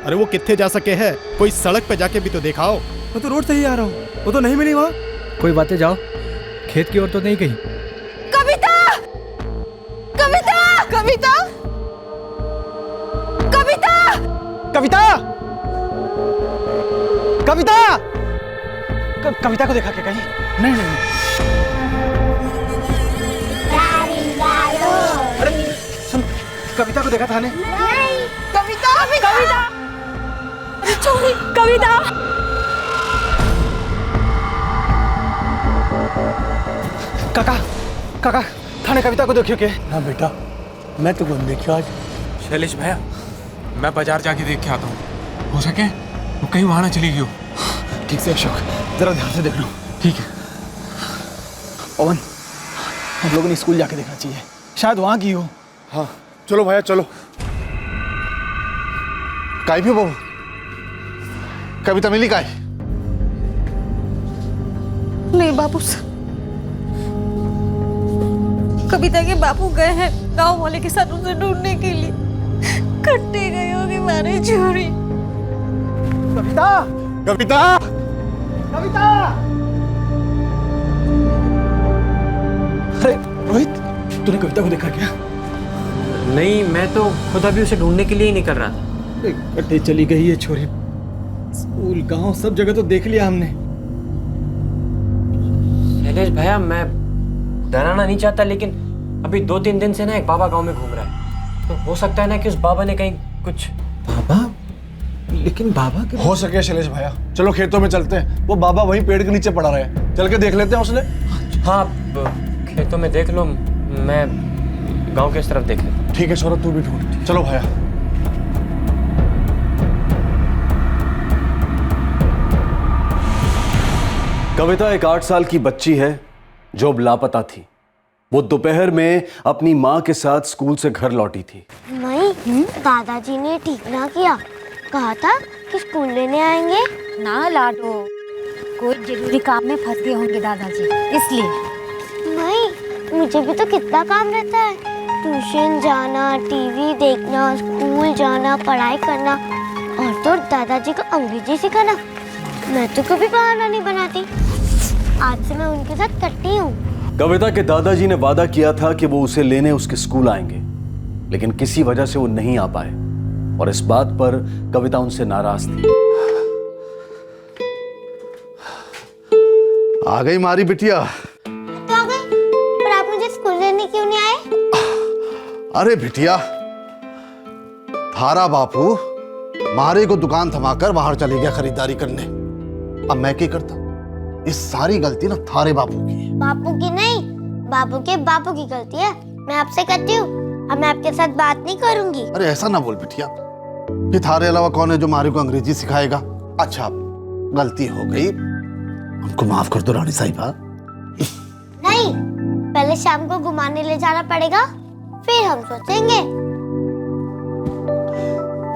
अरे वो कितने जा सके है, कोई सड़क पे जाके भी तो दिखाओ। मैं तो रोड से ही आ रहा हूँ, वो तो नहीं मिली वहाँ। कोई बातें जाओ, खेत की ओर तो नहीं गई। कविता, कविता, कविता, कविता, कविता, कविता, कविता को देखा क्या कहीं? नहीं नहीं, अरे सुन, कविता को देखा था ने? कविता, कविता, छोड़ी, कविता। काका, काका, थाने कविता को देखियो क्या? ना बेटा, मैं तो कौन देखियो आज। शैलेश भैया, मैं बाजार जाके देख के आता हूँ। हो सके वो कहीं वहां ना चली गई हो। ठीक से अशोक, जरा ध्यान से देख लो। ठीक है। ओवन, हम लोगों ने स्कूल जाके देखना चाहिए, शायद वहां की हो। हाँ चलो भैया चलो। काय भी बाबू, कविता मिली काय? नहीं बापू, कविता के बापू गए हैं गांव वाले के साथ उसे ढूंढने के लिए। कट्टे गए होंगे मारे चोरी। कविता, कविता, कविता! अरे रोहित, तूने कविता को देखा क्या? नहीं, मैं तो खुद अभी उसे ढूंढने के लिए ही निकल रहा था। कट्टे चली गई है छोरी। स्कूल, गांव, सब जगह तो देख लिया हमने। शैलेश भैया, मैं डराना नहीं चाहता, लेकिन अभी 2-3 दिन से ना एक बाबा गांव में घूम रहा है, तो हो सकता है ना कि उस बाबा ने कहीं कुछ। बाबा? लेकिन बाबा के हो सके शैलेश भैया, चलो खेतों में चलते हैं। वो बाबा वहीं पेड़ के नीचे पड़ा रहे, चल के देख लेते हैं उसने। हाँ, खेतों में देख लो, मैं गांव के इस तरफ देख लेता हूँ। ठीक है शौरभ, तू भी ढूंढ। चलो भैया। कविता एक 8 साल की बच्ची है जो अब लापता थी। वो दोपहर में अपनी माँ के साथ स्कूल से घर लौटी थी। नहीं, दादाजी ने ठीक ना किया, कहा था कि स्कूल लेने आएंगे। ना लाडो, कोई जरूरी काम में फंस गए होंगे दादाजी, इसलिए। नहीं, मुझे भी तो कितना काम रहता है, ट्यूशन जाना, टीवी देखना, स्कूल जाना, पढ़ाई करना, और तो दादाजी को अंग्रेजी सिखाना। मैं तो कभी बहाना नहीं बनाती। आज से मैं उनके साथ कट्टी हूँ। कविता के दादाजी ने वादा किया था कि वो उसे लेने उसके स्कूल आएंगे, लेकिन किसी वजह से वो नहीं आ पाए और इस बात पर कविता उनसे नाराज थी। आ गई मारी बिटिया। तो आ गई, पर आप मुझे स्कूल लेने क्यों नहीं आए? अरे बिटिया, थारा बापू मारे को दुकान थमाकर बाहर चले गया खरीदारी करने। अब मैं क्या करता? इस सारी गलती ना थारे बापू की है। बापू की नहीं, बापू के बापू की गलती है। मैं आपसे कहती हूँ, अब मैं आपके साथ बात नहीं करूंगी। अरे ऐसा ना बोल बिटिया, फिर थारे अलावा कौन है जो मारे को अंग्रेजी सिखाएगा? अच्छा, गलती हो गई, हमको माफ कर दो रानी साहिबा। नहीं, पहले शाम को घुमाने ले जाना पड़ेगा, फिर हम सोचेंगे।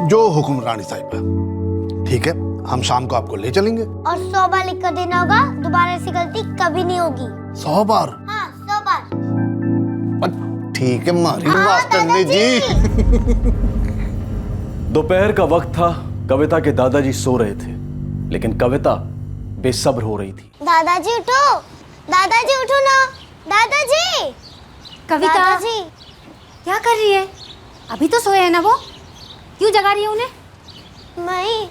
जो हुक्म रानी साहिबा। ठीक है, हम शाम को आपको ले चलेंगे। और 100 बार लिख कर देना होगा, दोबारा ऐसी गलती कभी नहीं होगी। 100 बार? हाँ, 100 बार। ठीक है मारी मास्टरनी जी। दोपहर का वक्त था, कविता के दादाजी सो रहे थे, लेकिन कविता बेसब्र हो रही थी। दादाजी उठो, दादाजी उठो ना, दादाजी। कविता, दादाजी, क्या कर रही है? अभी तो सोए है ना वो, क्यों जगा रही है उन्हें? नहीं,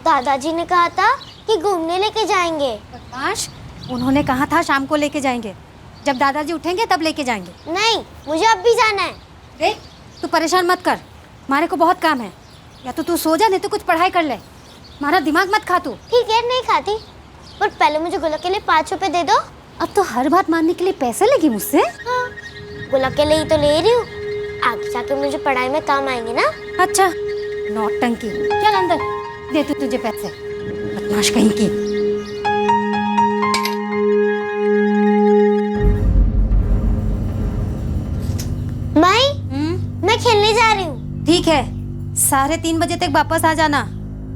दादाजी ने कहा था कि घूमने लेके जाएंगे। बदमाश, उन्होंने कहा था शाम को लेके जाएंगे, जब दादाजी उठेंगे तब लेके जाएंगे। नहीं, मुझे अब भी जाना है। देख, तू परेशान मत कर, मारे को बहुत काम है, या तो तू सो जा, नहीं तो कुछ पढ़ाई कर ले, मारा दिमाग मत खा तू। ठीक है, नहीं खाती, पर पहले मुझे गुलाब के लिए 5 रुपए दे दो। अब तो हर बात मानने के लिए पैसे लेगी मुझसे? हाँ, गुलाब के लिए ही तो ले रही हूँ, आगे जाकर मुझे पढ़ाई में काम आएंगे ना। अच्छा, नौटंकी, चल अंदर, देती तुझे पैसे, बदमाश कहीं की। मैं खेलने जा रही हूँ। ठीक है, 3:30 बजे तक वापस आ जाना,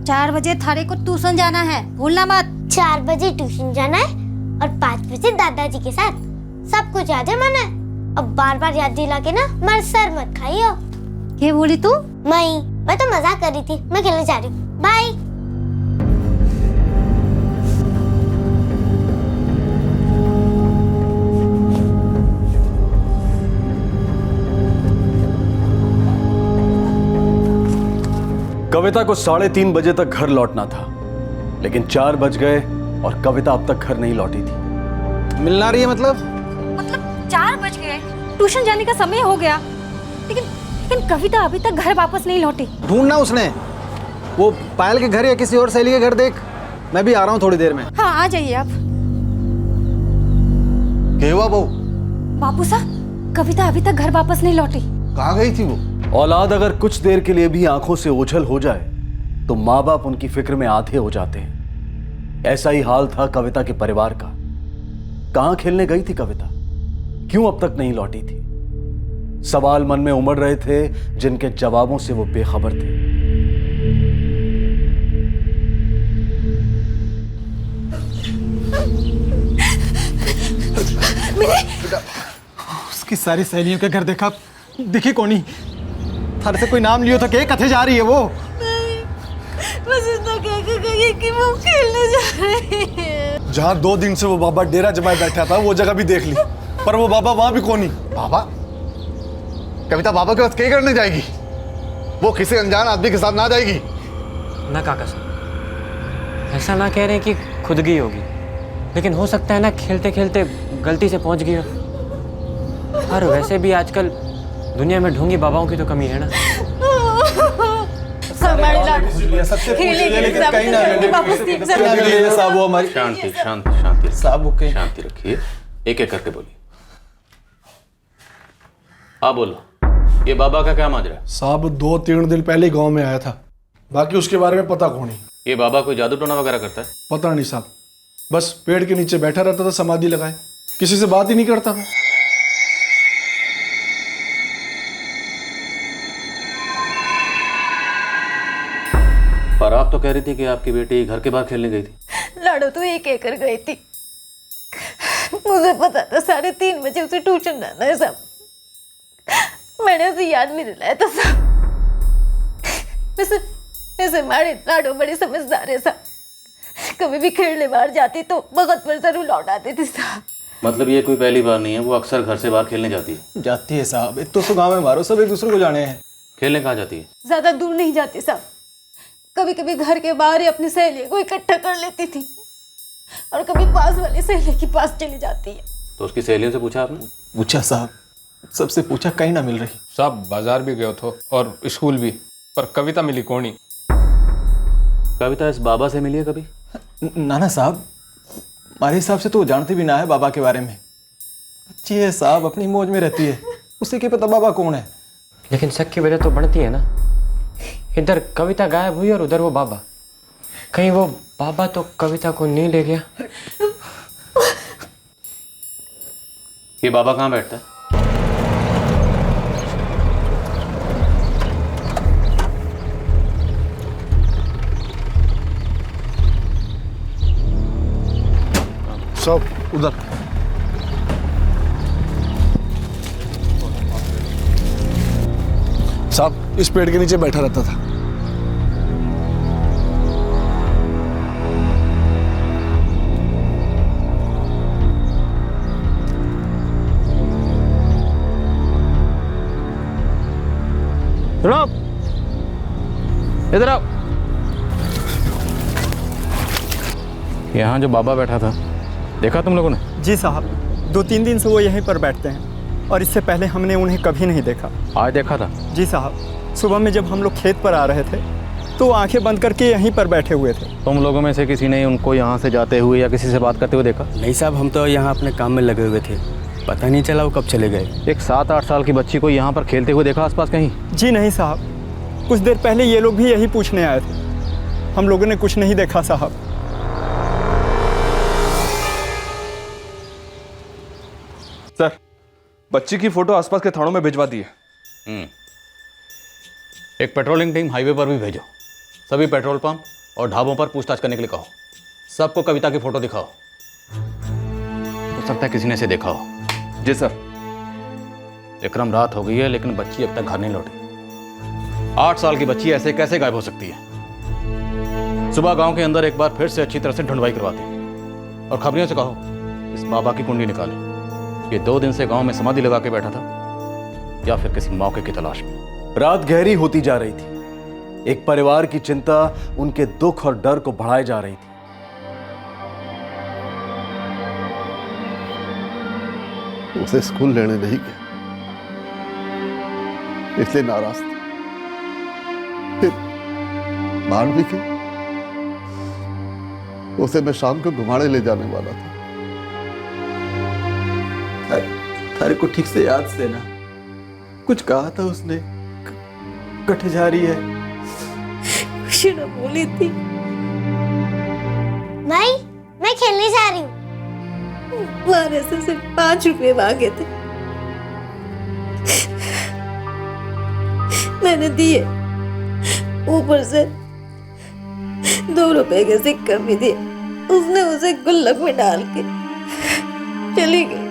4 बजे थारे को ट्यूशन जाना है, भूलना मत। 4 बजे ट्यूशन जाना है और 5 बजे दादाजी के साथ। सब कुछ याद है मैंने, अब बार बार याद दिला के ना मेरा सर मत खाइयो। क्या बोली तू? मैं मैं तो मजाक कर रही थी, मैं खेलने जा रही हूँ, बाय। कविता को 3:30 बजे तक घर लौटना था, लेकिन 4 बज गए और कविता अब तक घर नहीं लौटी थी। मिलना रही है मतलब? 4 बज गए, ट्यूशन जाने का समय हो गया, लेकिन कविता अभी तक घर वापस नहीं लौटी। ढूंढना उसने, वो पायल के घर या किसी और सहेली के घर देख। मैं भी आ रहा हूँ थोड़ी देर में। हाँ आ जाइए आप। क्या हुआ बहू? बापू साहब, कविता अभी तक घर वापस नहीं लौटी। कहाँ गई थी वो? औलाद अगर कुछ देर के लिए भी आंखों से ओझल हो जाए तो माँ बाप उनकी फिक्र में आधे हो जाते हैं। ऐसा ही हाल था कविता के परिवार का। कहां खेलने गई थी कविता? क्यों अब तक नहीं लौटी थी? सवाल मन में उमड़ रहे थे जिनके जवाबों से वो बेखबर थे। उसकी सारी सहेलियों के घर देखा, दिखी कोनी। थारे से कोई नाम लियो था, कथे जा रही है वो? बस इतना कह के गई कि वो खेलने जा रही है। जहाँ 2 दिन से वो बाबा डेरा जमाए बैठा था वो जगह भी देख ली, पर वो बाबा वहां भी कौन नहीं। बाबा? कविता बाबा के पास क्या करने जाएगी? वो किसी अनजान आदमी के साथ ना जाएगी। ना काका साहब, ऐसा ना कह रहे हैं कि खुद गई होगी, लेकिन हो सकता है ना खेलते खेलते गलती से पहुंच गई हो। और वैसे भी आजकल दुनिया में ढोंगी बाबाओं की तो कमी है ना। साहब वो हमारी शांति शांति शांति साहब ओके शांति रखिए, एक एक करके बोलिए। हाँ बोलो, ये बाबा का क्या माजरा है? साहब 2-3 दिन पहले गांव में आया था, बाकी उसके बारे में पता कौन नहीं। ये बाबा कोई जादू टोना वगैरह करता है? पता नहीं साहब, बस पेड़ के नीचे बैठा रहता था समाधि लगाए, किसी से बात ही नहीं करता था। पर आप तो कह रही थी कि आपकी बेटी घर के बाहर खेलने गई थी। लाडो तो ये कहकर गई थी, मुझे पता था 3:30 बजे उसे ट्यूशन जाना है सब। मैंने उसे याद नहीं दिलाया था सब। वैसे मारे लाडो बड़ी समझदार है सब। कभी भी खेलने बाहर जाती तो वक्त पर जरूर लौट आती थी साहब। मतलब ये कोई पहली बार नहीं है, वो अक्सर घर से बाहर खेलने जाती है। जाती है साहब, एक तो गाँव में मारो सब एक दूसरे को जाने हैं। खेलने कहाँ जाती है? ज्यादा दूर नहीं जाती साहब, कभी कभी घर के बाहर ही अपनी सहेलियों को इकट्ठा कर लेती थी, और कभी पास वाली सहेली के पास चली जाती है। तो उसकी सहेलियों से पूछा आपने? पूछा साहब, सबसे पूछा, कहीं ना मिल रही। साहब बाजार भी गए थे और स्कूल भी, पर कविता मिली कोनी। कविता इस बाबा से मिली है कभी? ना साहब, हमारे हिसाब से तो जानती भी ना है बाबा के बारे में। अच्छी है साहब, अपनी मौज में रहती है, उसे क्या पता बाबा कौन है। लेकिन शक की वजह तो बढ़ती है ना। इधर कविता गायब हुई और उधर वो बाबा। कहीं वो बाबा तो कविता को नहीं ले गया? ये बाबा कहाँ बैठता है? सब उधर। साहब इस पेड़ के नीचे बैठा रहता था। इधर आओ। यहाँ जो बाबा बैठा था देखा तुम लोगों ने? जी साहब, 2-3 दिन से वो यहीं पर बैठते हैं और इससे पहले हमने उन्हें कभी नहीं देखा। आज देखा था? जी साहब, सुबह में जब हम लोग खेत पर आ रहे थे तो आंखें बंद करके यहीं पर बैठे हुए थे। तुम लोगों में से किसी ने उनको यहाँ से जाते हुए या किसी से बात करते हुए देखा? नहीं साहब, हम तो यहाँ अपने काम में लगे हुए थे, पता नहीं चला वो कब चले गए। एक 7-8 साल की बच्ची को यहाँ पर खेलते हुए देखा आसपास कहीं? जी नहीं साहब, कुछ देर पहले ये लोग भी यही पूछने आए थे, हम लोगों ने कुछ नहीं देखा साहब। सर, बच्ची की फोटो आसपास के थानों में भिजवा दी है। एक पेट्रोलिंग टीम हाईवे पर भी भेजो। सभी पेट्रोल पंप और ढाबों पर पूछताछ करने के लिए कहो। सबको कविता की फोटो दिखाओ। हो सकता है किसी ने इसे देखा हो। जी सर। विक्रम, रात हो गई है लेकिन बच्ची अब तक घर नहीं लौटी। 8 साल की बच्ची ऐसे कैसे गायब हो सकती है? सुबह गांव के अंदर एक बार फिर से अच्छी तरह से ढूंढवाई करवाते हैं और खबरियों से कहो इस बाबा की कुंडली निकाले। ये 2 दिन से गांव में समाधि लगा के बैठा था या फिर किसी मौके की तलाश में। रात गहरी होती जा रही थी। एक परिवार की चिंता उनके दुख और डर को बढ़ाए जा रही थी। उसे स्कूल लेने नहीं गए, इसलिए नाराज थे। फिर मान भी गई। उसे मैं शाम को घुमाने ले जाने वाला था। थारे को ठीक से याद से ना कुछ कहा था उसने, कट जा रही है। खुशी ना बोली थी भाई मैं खेलने जा रही हूँ। मारे से सिर्फ 5 रुपए मांगे थे, मैंने दिए, ऊपर से 2 रुपए के सिक्के भी दिए। उसने उसे गुल्लक में डाल के चली गई।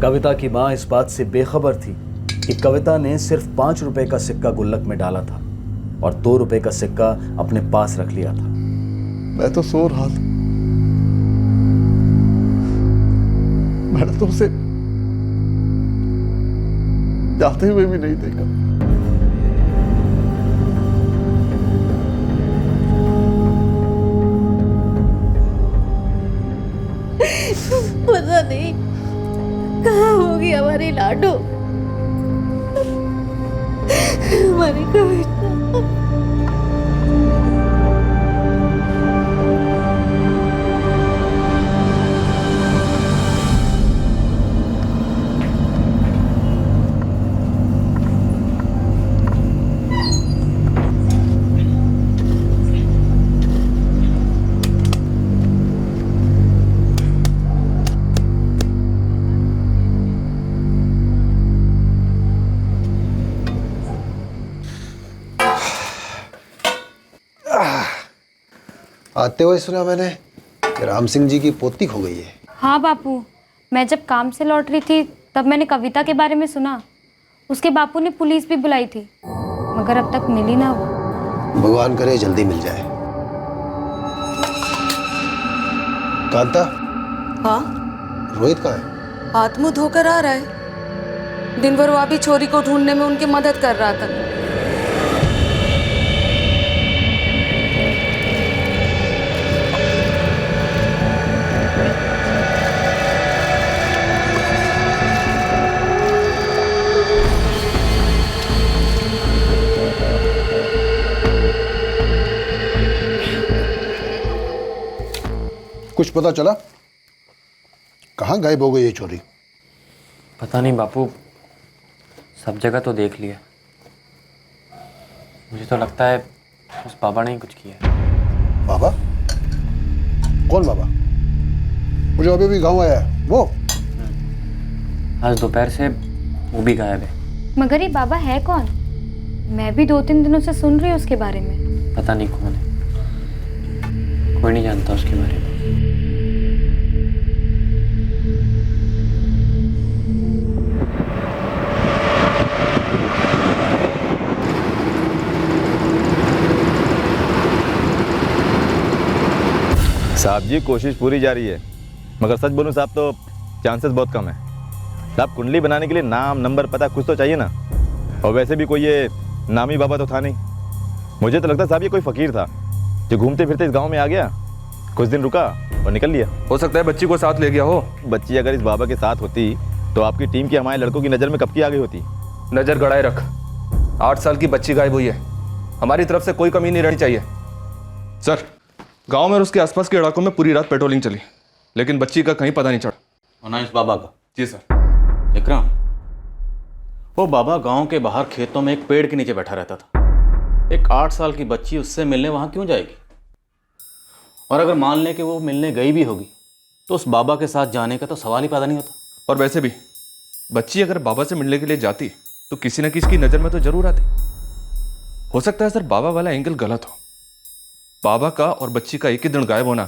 कविता की मां इस बात से बेखबर थी कि कविता ने सिर्फ 5 रुपए का सिक्का गुल्लक में डाला था और 2 रुपए का सिक्का अपने पास रख लिया था। मैं तो सो रहा था, मैंने तो उसे जाते हुए भी नहीं देखा। पता नहीं कहाँ होगी हमारी लाडो, हमारी कविता। आते हुए सुना मैंने कि राम सिंह जी की पोती खो गई है। हाँ बापू, मैं जब काम से लौट रही थी तब मैंने कविता के बारे में सुना। उसके बापू ने पुलिस भी बुलाई थी मगर अब तक मिली ना वो। भगवान करे जल्दी मिल जाए। कांता। हाँ रोहित कहाँ है? हाथ मुंह धोकर आ रहा है। दिन भर वो अभी छोरी को ढूंढने में उनकी मदद कर रहा था। कुछ पता चला? कहाँ गायब हो गई ये चोरी? पता नहीं बापू, सब जगह तो देख लिया। मुझे तो लगता है उस बाबा ने ही कुछ किया है। बाबा? कौन बाबा? मुझे अभी भी गाँव आया है वो? आज दोपहर से वो भी गायब है। मगर ये बाबा है कौन? मैं भी 2-3 दिनों से सुन रही हूँ उसके बारे में। पता नहीं कौन है, कोई नहीं जानता उसके बारे में। साहब जी कोशिश पूरी जारी है, मगर सच बोलूं साहब तो चांसेस बहुत कम है। साहब कुंडली बनाने के लिए नाम नंबर पता कुछ तो चाहिए ना, और वैसे भी कोई ये नामी बाबा तो था नहीं। मुझे तो लगता साहब ये कोई फकीर था जो घूमते फिरते इस गांव में आ गया, कुछ दिन रुका और निकल लिया। हो सकता है बच्ची को साथ ले गया हो। बच्ची अगर इस बाबा के साथ होती तो आपकी टीम की हमारे लड़कों की नज़र में कब की आ गई होती। नज़र गड़ाए रख, 8 साल की बच्ची गायब हुई है, हमारी तरफ से कोई कमी नहीं रहनी चाहिए। सर, गांव में और उसके आसपास के इलाकों में पूरी रात पेट्रोलिंग चली, लेकिन बच्ची का कहीं पता नहीं चढ़ा। और ना इस बाबा का। जी सर। विक्रम, वो बाबा गांव के बाहर खेतों में एक पेड़ के नीचे बैठा रहता था। एक 8 साल की बच्ची उससे मिलने वहां क्यों जाएगी? और अगर मान लें कि वो मिलने गई भी होगी तो उस बाबा के साथ जाने का तो सवाल ही पैदा नहीं होता। और वैसे भी बच्ची अगर बाबा से मिलने के लिए जाती तो किसी न किसी की नज़र में तो जरूर आती। हो सकता है सर बाबा वाला एंगल गलत हो। बाबा का और बच्ची का एक ही दिन गायब होना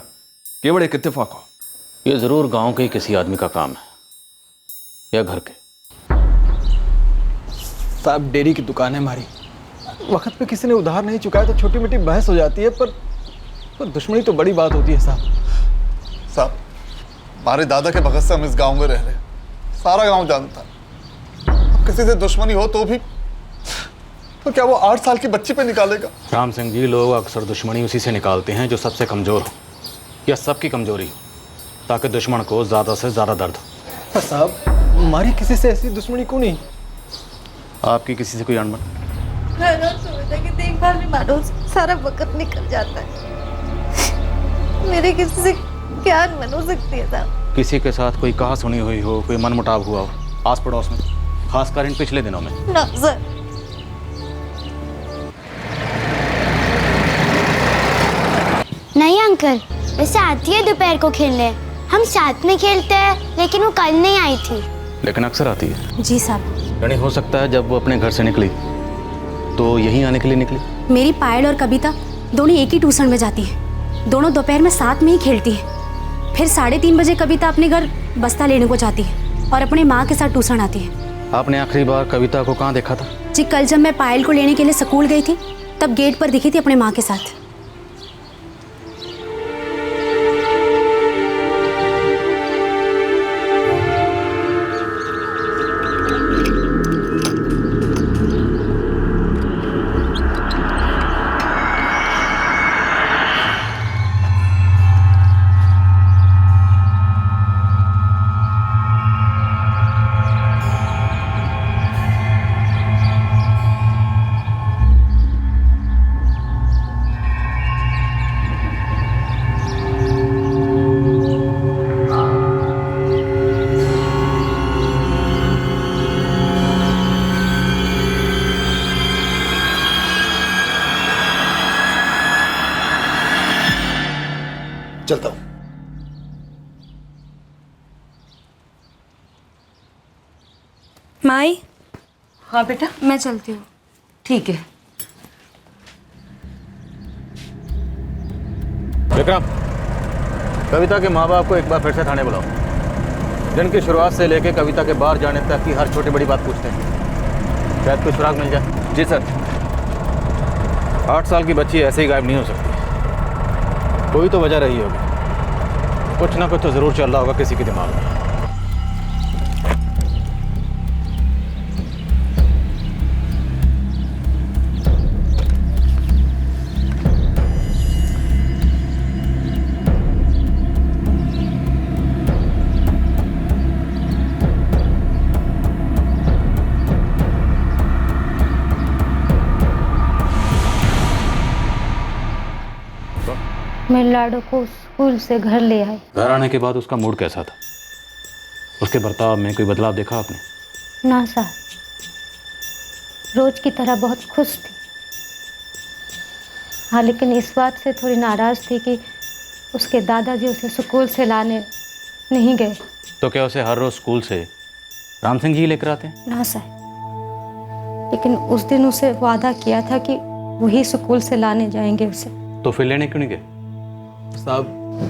केवल एक इत्तेफाक हो। ये जरूर गांव के ही किसी आदमी का काम है या घर के। साहब डेयरी की दुकान है हमारी, वक्त पे किसी ने उधार नहीं चुकाया तो छोटी मोटी बहस हो जाती है, पर दुश्मनी तो बड़ी बात होती है साहब। साहब, हमारे दादा के बगत से हम इस गांव में रह रहे हैं, सारा गांव जानता है। अब किसी से दुश्मनी हो तो क्या वो 8 साल की बच्ची पे निकालेगा? राम सिंह जी, लोग अक्सर दुश्मनी उसी से निकालते हैं जो सबसे कमज़ोर हो या सबकी कमजोरी हो, ताकि दुश्मन को ज़्यादा से ज़्यादा दर्द हो। पर साहब, हमारी किसी से ऐसी दुश्मनी क्यों नहीं? आपकी किसी से कोई अनबन? की देखभाल में मानो सारा वक्त निकल जाता है। मेरे किसी से क्या अनबन हो सकती है साहब? किसी के साथ कोई कहा सुनी हुई हो, कोई मनमुटाव हुआ हो आस पड़ोस में, खासकर इन पिछले दिनों में? ना सर। नहीं अंकल, वैसे आती है दोपहर को खेलने, हम साथ में खेलते हैं, लेकिन वो कल नहीं आई थी। लेकिन अक्सर आती है। जी साहब। यानी हो सकता है जब वो अपने घर से निकली तो यहीं आने के लिए निकली। मेरी पायल और कविता दोनों एक ही ट्यूशन में जाती हैं, दोनों दोपहर में साथ में ही खेलती हैं। फिर 3:30 बजे कविता अपने घर बस्ता लेने को जाती है और अपने माँ के साथ ट्यूशन आती है। आपने आखिरी बार कविता को कहाँ देखा था? जी, कल जब मैं पायल को लेने के लिए स्कूल गई थी तब गेट पर दिखी थी अपने माँ के साथ। चलता हूँ। माई। हाँ बेटा, मैं चलती हूँ। ठीक है। विक्रम, कविता के माँ बाप को एक बार फिर से थाने बुलाओ। दिन की शुरुआत से लेकर कविता के बाहर जाने तक की हर छोटी बड़ी बात पूछते हैं, शायद कुछ सुराग मिल जाए। जी सर। 8 साल की बच्ची ऐसे ही गायब नहीं हो सकती, कोई तो वजह रही होगी, कुछ ना कुछ तो जरूर चल रहा होगा किसी के दिमाग में। मैं लाडो को स्कूल से घर ले आई। घर आने के बाद उसका मूड कैसा था? उसके बर्ताव में कोई बदलाव देखा आपने? ना साहब, रोज की तरह बहुत खुश थी। हाँ, लेकिन इस बात से थोड़ी नाराज थी कि उसके दादाजी उसे स्कूल से लाने नहीं गए। तो क्या उसे हर रोज स्कूल से राम सिंह जी लेकर आते हैं? ना साहब, लेकिन उस दिन उसे वादा किया था कि वही स्कूल से लाने जाएंगे उसे। तो फिर लेने क्यों नहीं गए? साहब,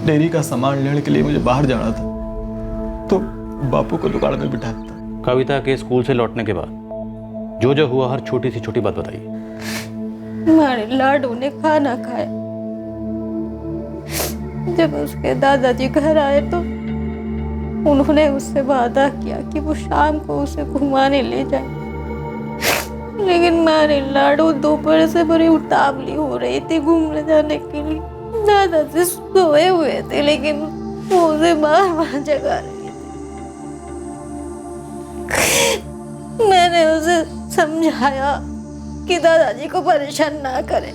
डेयरी का सामान लेने के लिए मुझे बाहर जाना था, तो बापू को दुकान में बिठाया था। कविता के स्कूल से लौटने के बाद जो जो हुआ, हर छोटी सी छोटी बात बताइए। हमारे लाडू ने खाना खाया। जब उसके दादाजी घर आए तो उन्होंने उससे वादा किया कि वो शाम को उसे घुमाने ले जाए, लेकिन हमारे लाडू दोपहर से बड़ी उतावली हो रही थी घूमने जाने के लिए। दादाजी सोए हुए थे, लेकिन वो उसे बार बार जगा रही थी। मैंने उसे समझाया कि दादाजी को परेशान ना करें,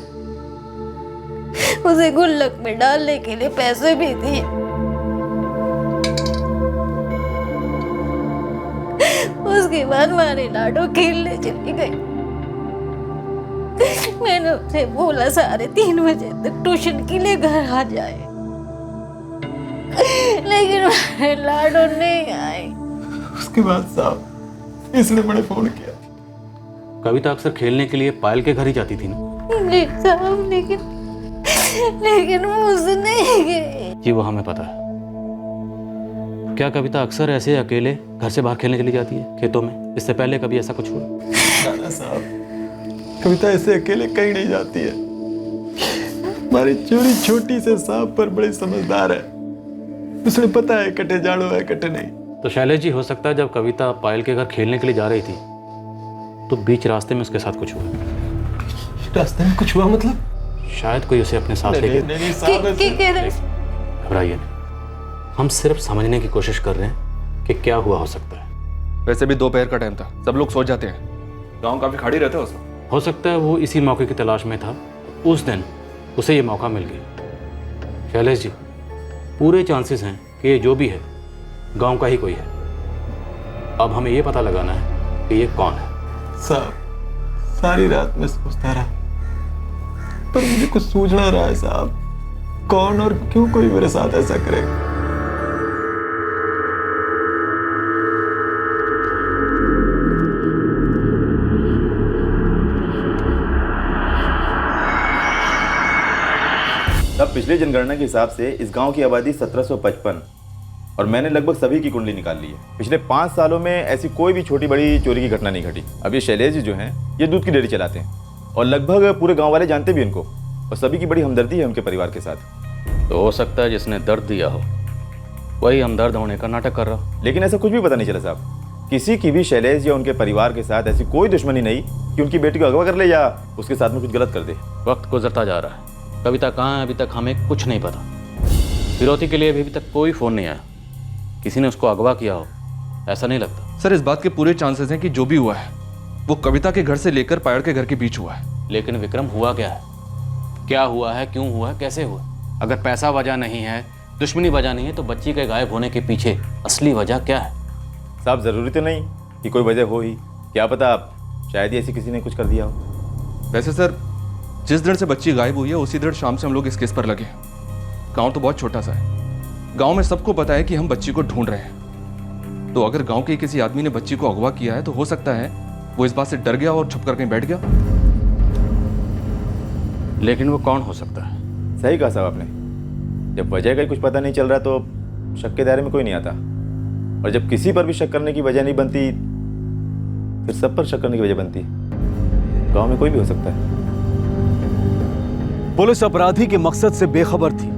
उसे गुल्लक में डालने के लिए पैसे भी दिए। उसके बाद हमारी लाडो खेलने चली गई। मैंने उसे बोला 3:30 बजे तक ट्यूशन के लिए घर आ जाए, लेकिन हमारे लाडो नहीं आए। उसके बाद साहब इसने बड़े फोन किया। कविता अक्सर खेलने के लिए पायल के घर ही जाती थी ना? जी साहब, लेकिन वो उससे नहीं गए। जी वो हमें पता है। क्या कविता अक्सर ऐसे अकेले घर से बाहर खेलने चली जाती है खेतों में? इससे पहले कभी ऐसा कुछ हुआ? दादा साहब, कविता ऐसे अकेले कहीं नहीं जाती है। हमारी चोरी छोटी से सांप पर बड़ी समझदार है, उसे पता है कटे जाड़ो है कटे नहीं। तो शैलेश जी, हो सकता है जब कविता पायल के घर खेलने के लिए जा रही थी तो बीच रास्ते में उसके साथ कुछ हुआ। रास्ते में कुछ हुआ मतलब? शायद कोई उसे अपने साथ लेके घबराइए नहीं, हम सिर्फ समझने की कोशिश कर रहे हैं कि क्या हुआ हो सकता है। वैसे भी दोपहर का टाइम था, सब लोग सो जाते हैं, गांव काफी खाली रहता है उसमें। हो सकता है वो इसी मौके की तलाश में था, उस दिन उसे ये मौका मिल गया। शैलेश जी, पूरे चांसेस हैं कि ये जो भी है गांव का ही कोई है। अब हमें ये पता लगाना है कि ये कौन है। साहब, सारी रात में सोचता रहा पर मुझे कुछ सूझ ना रहा है साहब, कौन और क्यों कोई मेरे साथ ऐसा करेगा। तब पिछले जनगणना के हिसाब से इस गांव की आबादी 1755 और मैंने लगभग सभी की कुंडली निकाल ली है। पिछले 5 सालों में ऐसी कोई भी छोटी बड़ी चोरी की घटना नहीं घटी। अब ये शैलेश जी जो हैं, ये दूध की डेयरी चलाते हैं और लगभग पूरे गांव वाले जानते भी इनको, और सभी की बड़ी हमदर्दी है उनके परिवार के साथ। तो हो सकता है जिसने दर्द दिया हो वही हमदर्द होने का नाटक कर रहा हो। लेकिन ऐसा कुछ भी पता नहीं चला साहब, किसी की भी शैलेश या उनके परिवार के साथ ऐसी कोई दुश्मनी नहीं कि उनकी बेटी को अगवा कर ले या उसके साथ में कुछ गलत कर दे। वक्त गुजरता जा रहा है, कविता कहाँ है अभी तक हमें कुछ नहीं पता। फिरौती के लिए अभी तक कोई फ़ोन नहीं आया, किसी ने उसको अगवा किया हो ऐसा नहीं लगता। सर, इस बात के पूरे चांसेस हैं कि जो भी हुआ है वो कविता के घर से लेकर पायल के घर के बीच हुआ है। लेकिन विक्रम, हुआ क्या है, क्या हुआ है, क्यों हुआ है, कैसे हुआ? अगर पैसा वजह नहीं है, दुश्मनी वजह नहीं है, तो बच्ची के गायब होने के पीछे असली वजह क्या है? साहब, ज़रूरी तो नहीं कि कोई वजह हो ही, क्या पता आप शायद ही ऐसी किसी ने कुछ कर दिया हो। वैसे सर, जिस दिन से बच्ची गायब हुई है उसी दिन शाम से हम लोग इस केस पर लगे हैं। गांव तो बहुत छोटा सा है, गांव में सबको पता है कि हम बच्ची को ढूंढ रहे हैं। तो अगर गांव के किसी आदमी ने बच्ची को अगवा किया है तो हो सकता है वो इस बात से डर गया और छुप कर कहीं बैठ गया। लेकिन वो कौन हो सकता है? सही कहा साहब आपने, जब वजह का ही कुछ पता नहीं चल रहा तो शक के दायरे में कोई नहीं आता, और जब किसी पर भी शक करने की वजह नहीं बनती फिर सब पर शक करने की वजह बनती। गांव में कोई भी हो सकता है। पुलिस अपराधी के मकसद से बेखबर थी।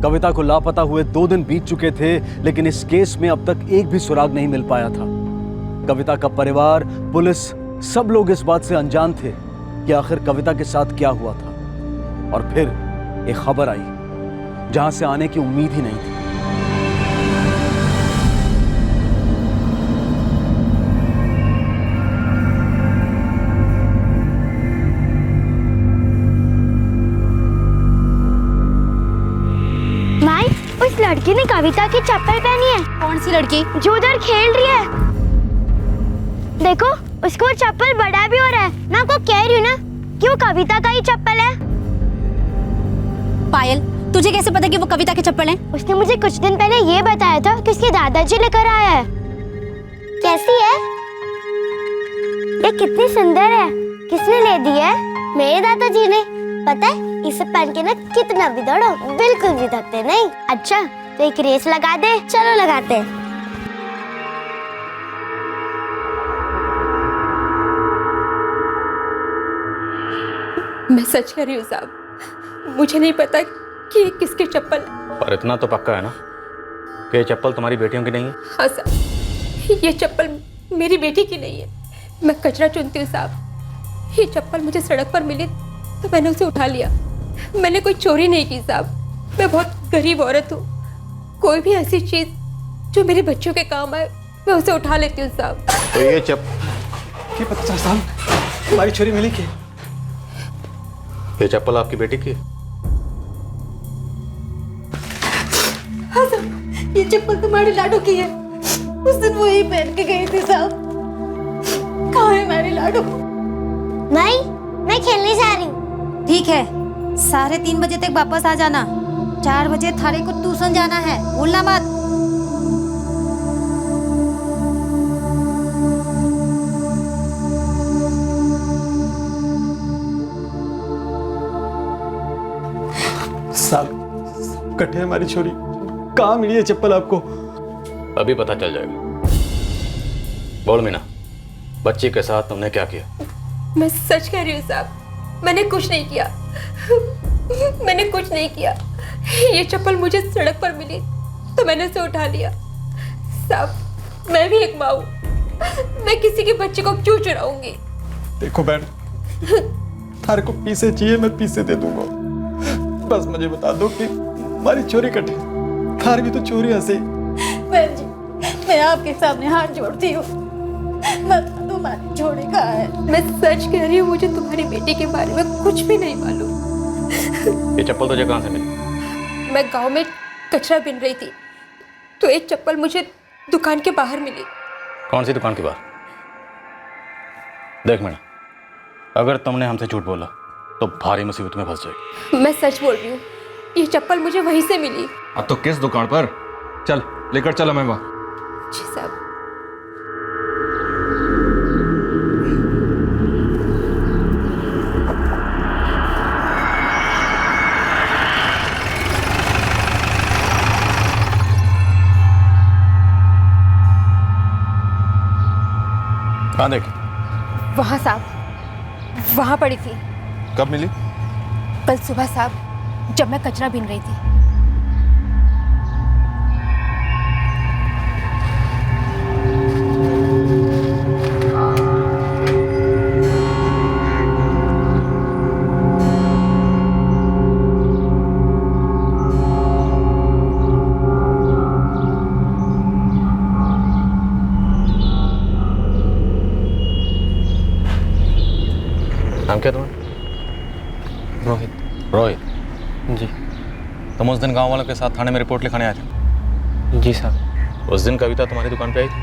कविता को लापता हुए 2 दिन बीत चुके थे, लेकिन इस केस में अब तक एक भी सुराग नहीं मिल पाया था। कविता का परिवार, पुलिस, सब लोग इस बात से अनजान थे कि आखिर कविता के साथ क्या हुआ था। और फिर एक खबर आई जहां से आने की उम्मीद ही नहीं थी। माई, उस लड़की ने कविता की चप्पल पहनी है। कौन सी लड़की? जो उधर खेल रही है। देखो, उसको चप्पल बड़ा भी हो रहा है। मैं आपको कह रही हूँ ना कि वो कविता का ही चप्पल है। पायल, तुझे कैसे पता कि वो कविता के चप्पल हैं? उसने मुझे कुछ दिन पहले ये बताया था कि उसके दादाजी लेकर आया है। कैसी है? ये कितनी सुंदर है। किसने ले दी है? मेरे दादाजी ने। पता है, इसे पहन के ना कितना भी दौड़ो बिल्कुल भी थकते नहीं। अच्छा, तो एक रेस लगा दे। चलो लगाते हैं। मैं सच कह रही हूँ साहब, मुझे नहीं पता कि ये किसके चप्पल है। पर इतना तो पक्का है ना कि ये चप्पल तुम्हारी बेटियों की नहीं है? हाँ साहब, ये चप्पल मेरी बेटी की नहीं है। मैं कचरा चुनती हूँ साहब। ये चप्पल मुझे सड़क पर मिली तो मैंने उसे उठा लिया। मैंने कोई चोरी नहीं की साहब। मैं बहुत गरीब औरत हूँ। कोई भी ऐसी चीज़ जो मेरे बच्चों के काम आए मैं उसे उठा लेती हूँ साहब। तो ये क्या पता साहब, हमारी चोरी मिली क्या? ये चप्पल आपकी बेटी की है? हाँ साहब, ये चप्पल तुम्हारे लाडो की है। उस दिन वो ही पहन के गई थी साहब। कहाँ है हमारी लाडो? माई, मैं खेलने जा रही हूँ। ठीक है, 3:30 बजे तक वापस आ जाना। 4 बजे थारे को ट्यूशन जाना है, भूलना मत। साहब, कटे हमारी छोरी, कहाँ मिली है चप्पल आपको? अभी पता चल जाएगा। बोल मीना, बच्ची के साथ तुमने क्या किया? मैं सच कह रही हूँ साहब, मैंने कुछ नहीं किया। मैंने कुछ नहीं किया। ये चप्पल मुझे सड़क पर मिली तो मैंने उसे उठा लिया। साहब मैं भी एक माँ हूँ, मैं किसी के बच्चे को क्यों चुराऊंगी? देखो बहन, थारे को पीसे चाहिए मैं पीसे दे दूंगा, बस मुझे बता दो कि हमारी चोरी कटे, थारी भी तो चोरी हंसी। बहन जी, मैं आपके सामने हाथ जोड़ती हूँ, बता दो हमारी चोरी कहाँ है। मैं सच कह रही हूँ, मुझे तुम्हारी बेटी के बारे में कुछ भी नहीं मालूम। ये चप्पल तुझे कहाँ से मिली? मैं गांव में कचरा बिन रही थी तो एक चप्पल मुझे दुकान के बाहर मिली। कौन सी दुकान के बाहर? देख मैडम, अगर तुमने हमसे झूठ बोला तो भारी मुसीबत में फंस जाएगी। मैं सच बोल रही हूँ, ये चप्पल मुझे वहीं से मिली। अब तो किस दुकान पर? चल लेकर चल हमें वहाँ। जी साहब। कहाँ देख? वहाँ साहब, वहाँ पड़ी थी। कब मिली? कल सुबह साहब, जब मैं कचरा बीन रही थी। नाम क्या तुम्हारा? रोहित। रोहित जी। तुम उस दिन गांव वालों के साथ थाने में रिपोर्ट लिखाने आए थे? जी साहब। उस दिन कविता तुम्हारी दुकान पे आई थी?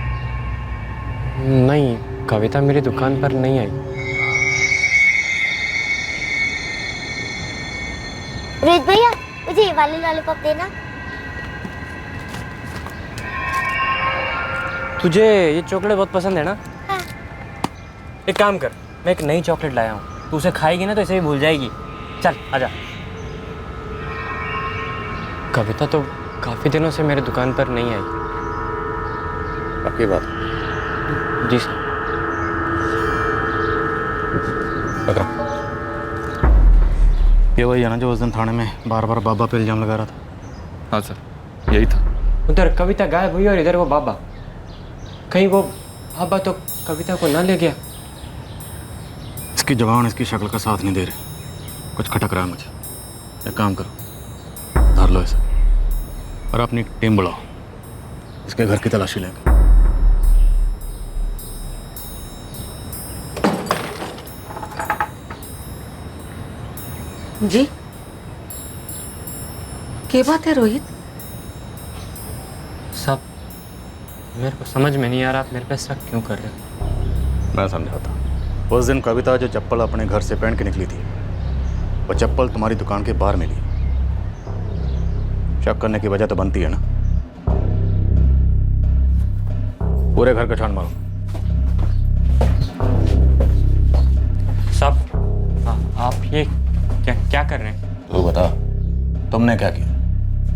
नहीं, कविता मेरी दुकान पर नहीं आई। रोहित भैया, मुझे ये वाली लॉलीपॉप देना। तुझे ये चॉकलेट बहुत पसंद है ना? हाँ। एक काम कर, मैं एक नई चॉकलेट लाया हूँ, तू उसे खाएगी ना तो इसे भी भूल जाएगी। चल आजा। कविता तो काफ़ी दिनों से मेरे दुकान पर नहीं आई। पक्की बात? जी सर। पकड़ो। ये वही है ना जो उस दिन थाने में बार बार बाबा पे इल्जाम लगा रहा था? हाँ सर, यही था। उधर कविता गायब हुई और इधर वो बाबा। कहीं वो बाबा तो कविता को ना ले गया? इसकी जबान इसकी शक्ल का साथ नहीं दे रही, कुछ खटक रहा है मुझे। एक काम करो, धर लो इसे और अपनी टीम बुलाओ, इसके घर की तलाशी लेंगे। जी क्या बात है रोहित? सब मेरे को समझ में नहीं आ रहा, आप मेरे पे शक क्यों कर रहे हो? मैं समझाता। उस दिन कविता जो चप्पल अपने घर से पहन के निकली थी, वो चप्पल तुम्हारी दुकान के बाहर मिली। शक करने की वजह तो बनती है ना। पूरे घर का छान मारो। साहब, आप ये क्या कर रहे हैं? तू बता, तुमने क्या किया?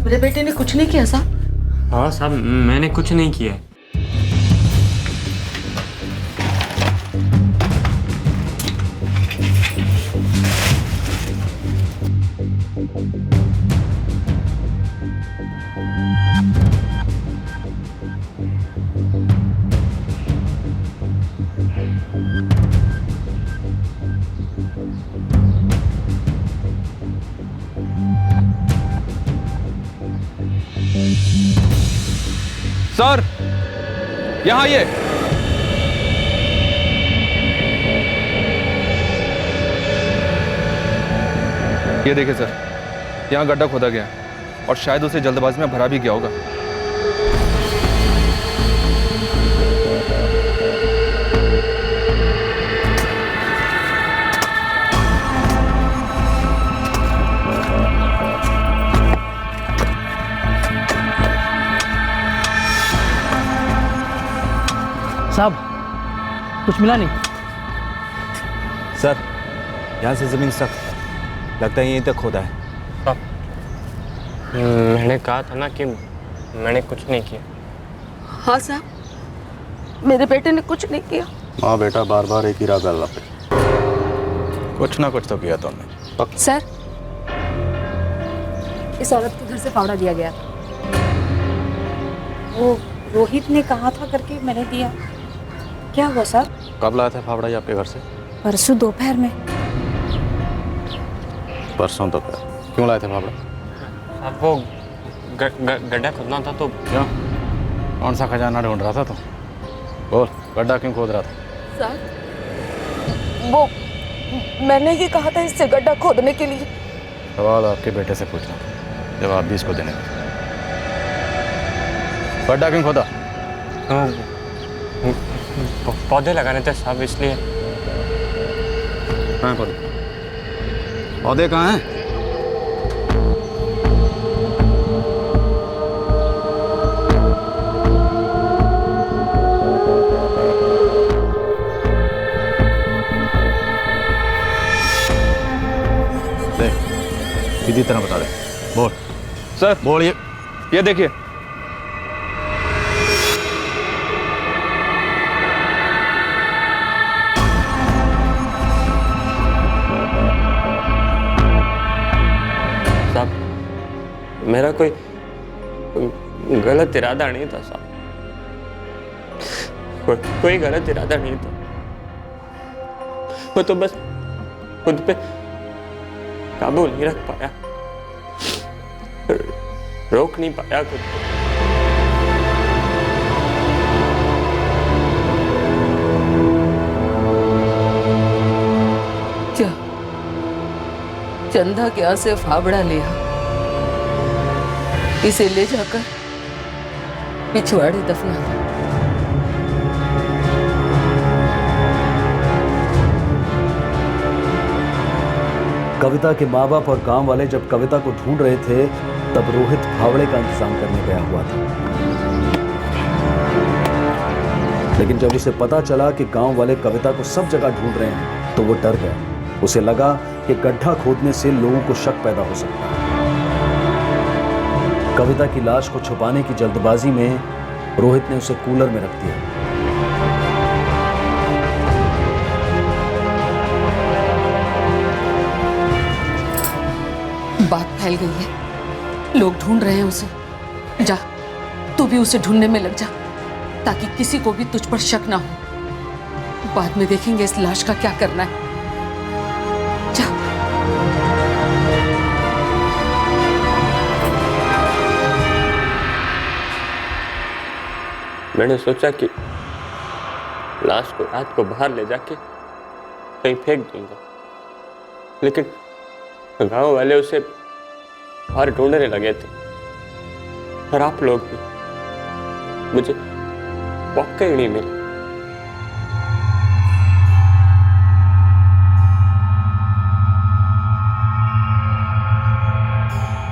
मेरे बेटे ने कुछ नहीं किया साहब। हाँ साहब, मैंने कुछ नहीं किया है। सर, यहाँ आइए। ये देखिए सर, यहाँ गड्ढा खोदा गया और शायद उसे जल्दबाजी में भरा भी गया होगा। साहब, कुछ मिला नहीं? सर, यहाँ से जमीन सख्त, लगता है यहीं तक खोदा है। मैंने कहा था ना कि मैंने कुछ नहीं किया। हाँ साहब, मेरे बेटे ने कुछ नहीं किया। हाँ बेटा, बार बार एक ही राग गला पे। कुछ ना कुछ तो किया तुमने। सर, इस औरत के घर से फावड़ा दिया गया था। वो रोहित ने कहा था करके मैंने दिया। क्या हुआ सर? कब लाया था फावड़ा ये आपके घर से? परसों दोपहर में। परसों दोपहर? क्यों लाए थे फावड़ा? अब वो गड्ढा खोदना था तो। क्यों? कौन सा खजाना ढूंढ रहा था तुम? बोल, गड्ढा क्यों खोद रहा था? सर, वो मैंने ही कहा था इससे गड्ढा खोदने के लिए। सवाल आपके बेटे से पूछना, जवाब भी इसको देने का। गड्ढा क्यों खोदा? पौधे लगाने थे साहब, इसलिए। कहाँ हैं पौधे? पौधे कहाँ हैं? सीधी तरह बता दे। बोल सर। बोल। ये देखिए। साहब, मेरा कोई गलत इरादा नहीं था साहब। कोई गलत इरादा नहीं था। मैं तो बस खुद पे काबू नहीं रख पाया, रोक नहीं पाया खुद को। क्या चंदा के यहाँ से फावड़ा लिया, इसे ले जाकर पिछवाड़े दफना दिया। कविता के माँ बाप और गांव वाले जब कविता को ढूंढ रहे थे तब रोहित फावड़े का इंतजाम करने गया हुआ था। लेकिन जब उसे पता चला कि गांव वाले कविता को सब जगह ढूंढ रहे हैं तो वो डर गया। उसे लगा कि गड्ढा खोदने से लोगों को शक पैदा हो सकता है। कविता की लाश को छुपाने की जल्दबाजी में रोहित ने उसे कूलर में रख दिया। बात फैल गई है, लोग ढूंढ रहे हैं उसे। जा, तू भी उसे ढूंढने में लग जा, ताकि किसी को भी तुझ पर शक ना हो। बाद में देखेंगे इस लाश का क्या करना है। जा। मैंने सोचा कि लाश को रात को बाहर ले जाके कहीं फेंक दूंगा, लेकिन गांव वाले उसे बाहर ढूंढने लगे थे और आप लोग भी। मुझे मौका ही नहीं मिला।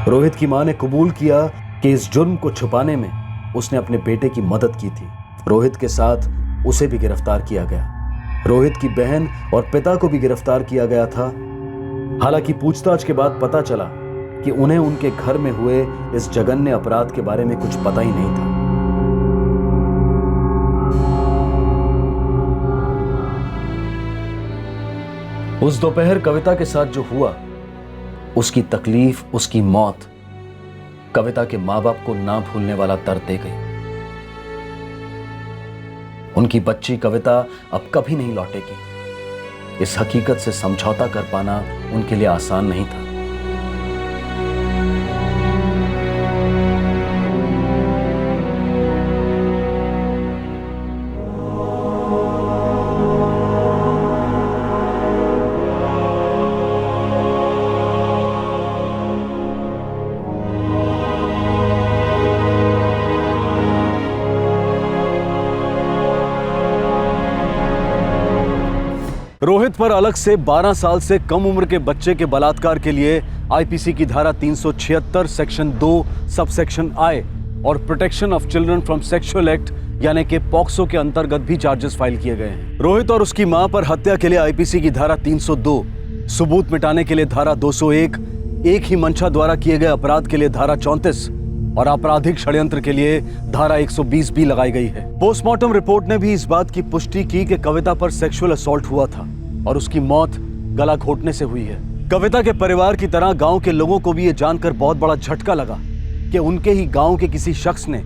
रोहित की मां ने कबूल किया कि इस जुर्म को छुपाने में उसने अपने बेटे की मदद की थी। रोहित के साथ उसे भी गिरफ्तार किया गया। रोहित की बहन और पिता को भी गिरफ्तार किया गया था। हालांकि पूछताछ के बाद पता चला कि उन्हें उनके घर में हुए इस जघन्य अपराध के बारे में कुछ पता ही नहीं था। उस दोपहर कविता के साथ जो हुआ, उसकी तकलीफ, उसकी मौत कविता के मां बाप को ना भूलने वाला दर्द दे गई। उनकी बच्ची कविता अब कभी नहीं लौटेगी। इस हकीकत से समझौता कर पाना उनके लिए आसान नहीं था। रोहित पर अलग से 12 साल से कम उम्र के बच्चे के बलात्कार के लिए आईपीसी की धारा 376 सेक्शन 2 सबसेक्शन आई और protection of children from sexual act यानी कि पॉक्सो के अंतर्गत भी चार्जेस फाइल किए गए हैं। रोहित और उसकी मां पर हत्या के लिए आईपीसी की धारा 302, सबूत मिटाने के लिए धारा 201, एक ही मंशा द्वारा किए गए अपराध के लिए धारा 34 और आपराधिक षड्यंत्र के लिए धारा 120 भी लगाई गई है। पोस्टमार्टम रिपोर्ट ने भी इस बात की पुष्टि की कि कविता पर सेक्सुअल असॉल्ट हुआ था और उसकी मौत गला घोटने से हुई है। कविता के परिवार की तरह गांव के लोगों को भी यह जानकर बहुत बड़ा झटका लगा कि उनके ही गांव के किसी शख्स ने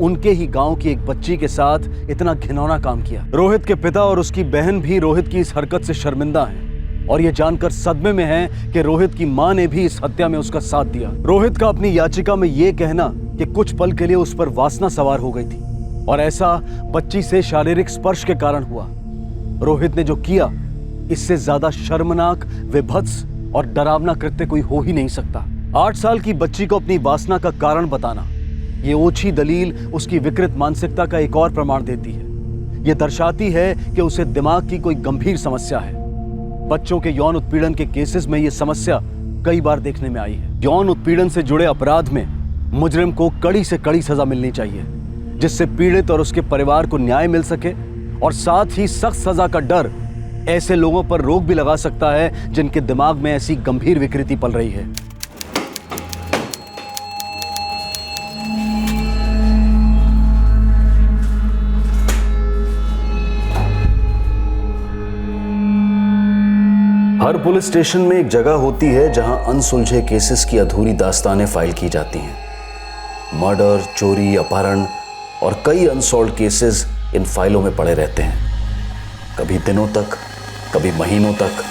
उनके ही गांव की एक बच्ची के साथ इतना घिनौना काम किया। रोहित के पिता और उसकी बहन भी रोहित की इस हरकत से शर्मिंदा हैं और ये जानकर सदमे में हैं कि रोहित की मां ने भी इस हत्या में उसका साथ दिया। रोहित का अपनी याचिका में यह कहना कि कुछ पल के लिए उस पर वासना सवार हो गई थी और ऐसा बच्ची से शारीरिक स्पर्श के कारण हुआ। रोहित ने जो किया इससे ज्यादा शर्मनाक, विभत्स और डरावना कृत्य कोई हो ही नहीं सकता। 8 साल की बच्ची को अपनी वासना का कारण बताना, ये ओछी दलील उसकी विकृत मानसिकता का एक और प्रमाण देती है। ये दर्शाती है कि उसे दिमाग की कोई गंभीर समस्या है। बच्चों के यौन उत्पीड़न के केसेस में ये समस्या कई बार देखने में आई है। यौन उत्पीड़न से जुड़े अपराध में मुजरिम को कड़ी से कड़ी सजा मिलनी चाहिए, जिससे पीड़ित और उसके परिवार को न्याय मिल सके, और साथ ही सख्त सजा का डर ऐसे लोगों पर रोक भी लगा सकता है जिनके दिमाग में ऐसी गंभीर विकृति पल रही है। हर पुलिस स्टेशन में एक जगह होती है जहां अनसुलझे केसेस की अधूरी दास्तानें फाइल की जाती हैं। मर्डर, चोरी, अपहरण और कई अनसॉल्व्ड केसेस इन फाइलों में पड़े रहते हैं, कभी दिनों तक, कभी महीनों तक,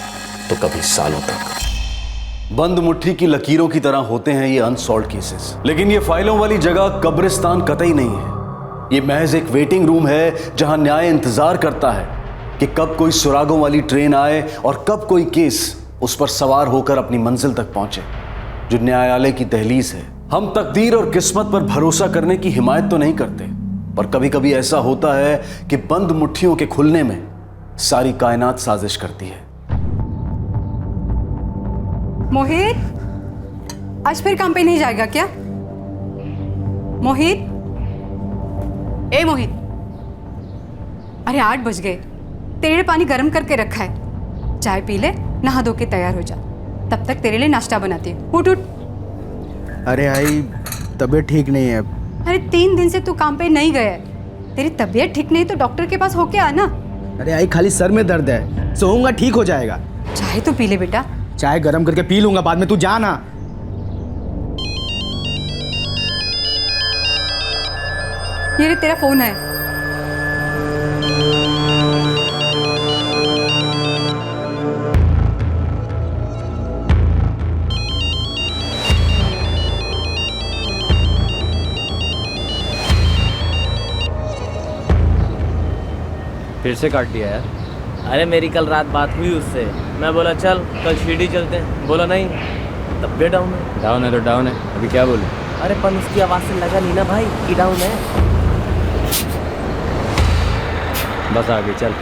तो कभी सालों तक। बंद मुट्ठी की लकीरों की तरह होते हैं ये अनसॉल्व्ड केसेस। लेकिन ये फाइलों वाली जगह कब्रिस्तान कतई नहीं है। ये महज एक वेटिंग रूम है जहां न्याय इंतजार करता है कि कब कोई सुरागों वाली ट्रेन आए और कब कोई केस उस पर सवार होकर अपनी मंजिल तक पहुंचे, जो न्यायालय की दहलीज है। हम तकदीर और किस्मत पर भरोसा करने की हिमायत तो नहीं करते, पर कभी कभी ऐसा होता है कि बंद मुट्ठियों के खुलने में सारी कायनात साजिश करती है। मोहित, आज फिर काम पे नहीं जाएगा क्या? मोहित, ए मोहित, अरे 8 बज गए, तेरे लिए पानी गर्म करके रखा है, चाय पी ले, नहा धो के तैयार हो जा, तब तक तेरे लिए नाश्ता बनाती है। उठ उठ। अरे आई, तबीयत ठीक नहीं है। अरे 3 दिन से तू काम पे नहीं गया है, तेरी तबीयत ठीक नहीं तो डॉक्टर के पास होके आना। अरे आई, खाली सर में दर्द है, सोऊंगा ठीक हो जाएगा। चाय तो पी ले बेटा। चाय गरम करके पी लूंगा बाद में, तू जा ना। ये तेरा फोन है। फिर से काट दिया यार। अरे मेरी कल रात बात हुई उससे, मैं बोला चल कल शिरडी चलते हैं, बोला नहीं, तब भी डाउन है। डाउन है तो डाउन है, अभी क्या बोलूं? अरे पर उसकी आवाज़ से लगा नहीं ना भाई कि डाउन है। बस आगे चल।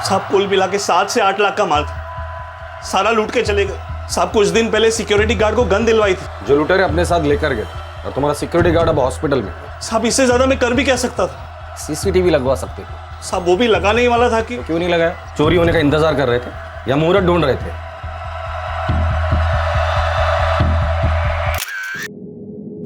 साहब कुल मिला के 7 से 8 लाख का माल था, सारा लूट के चले गए। साहब कुछ दिन पहले सिक्योरिटी गार्ड को गन दिलवाई थी। जो लुटेरे अपने साथ लेकर गए, और तुम्हारा सिक्योरिटी गार्ड अब हॉस्पिटल में। साहब इससे ज्यादा मैं कर भी क्या सकता था? सीसीटीवी लगवा सकते थे। साहब वो भी लगाने ही वाला था कि क्यों नहीं लगाया? चोरी होने का इंतजार कर रहे थे या मुहूर्त ढूंढ रहे थे?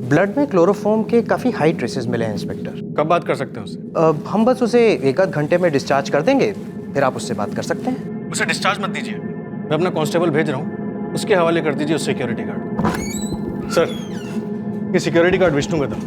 ब्लड में क्लोरोफॉर्म के काफी हाई ट्रेसेस मिले हैं इंस्पेक्टर। कब बात कर सकते हैं उससे? हम बस उसे 1 आध घंटे में डिस्चार्ज कर देंगे, फिर आप उससे बात कर सकते हैं। उसे डिस्चार्ज मत दीजिए, मैं अपना कांस्टेबल भेज रहा हूँ, उसके हवाले कर दीजिए उस सिक्योरिटी गार्ड को। सर, ये सिक्योरिटी गार्ड विष्णु का था,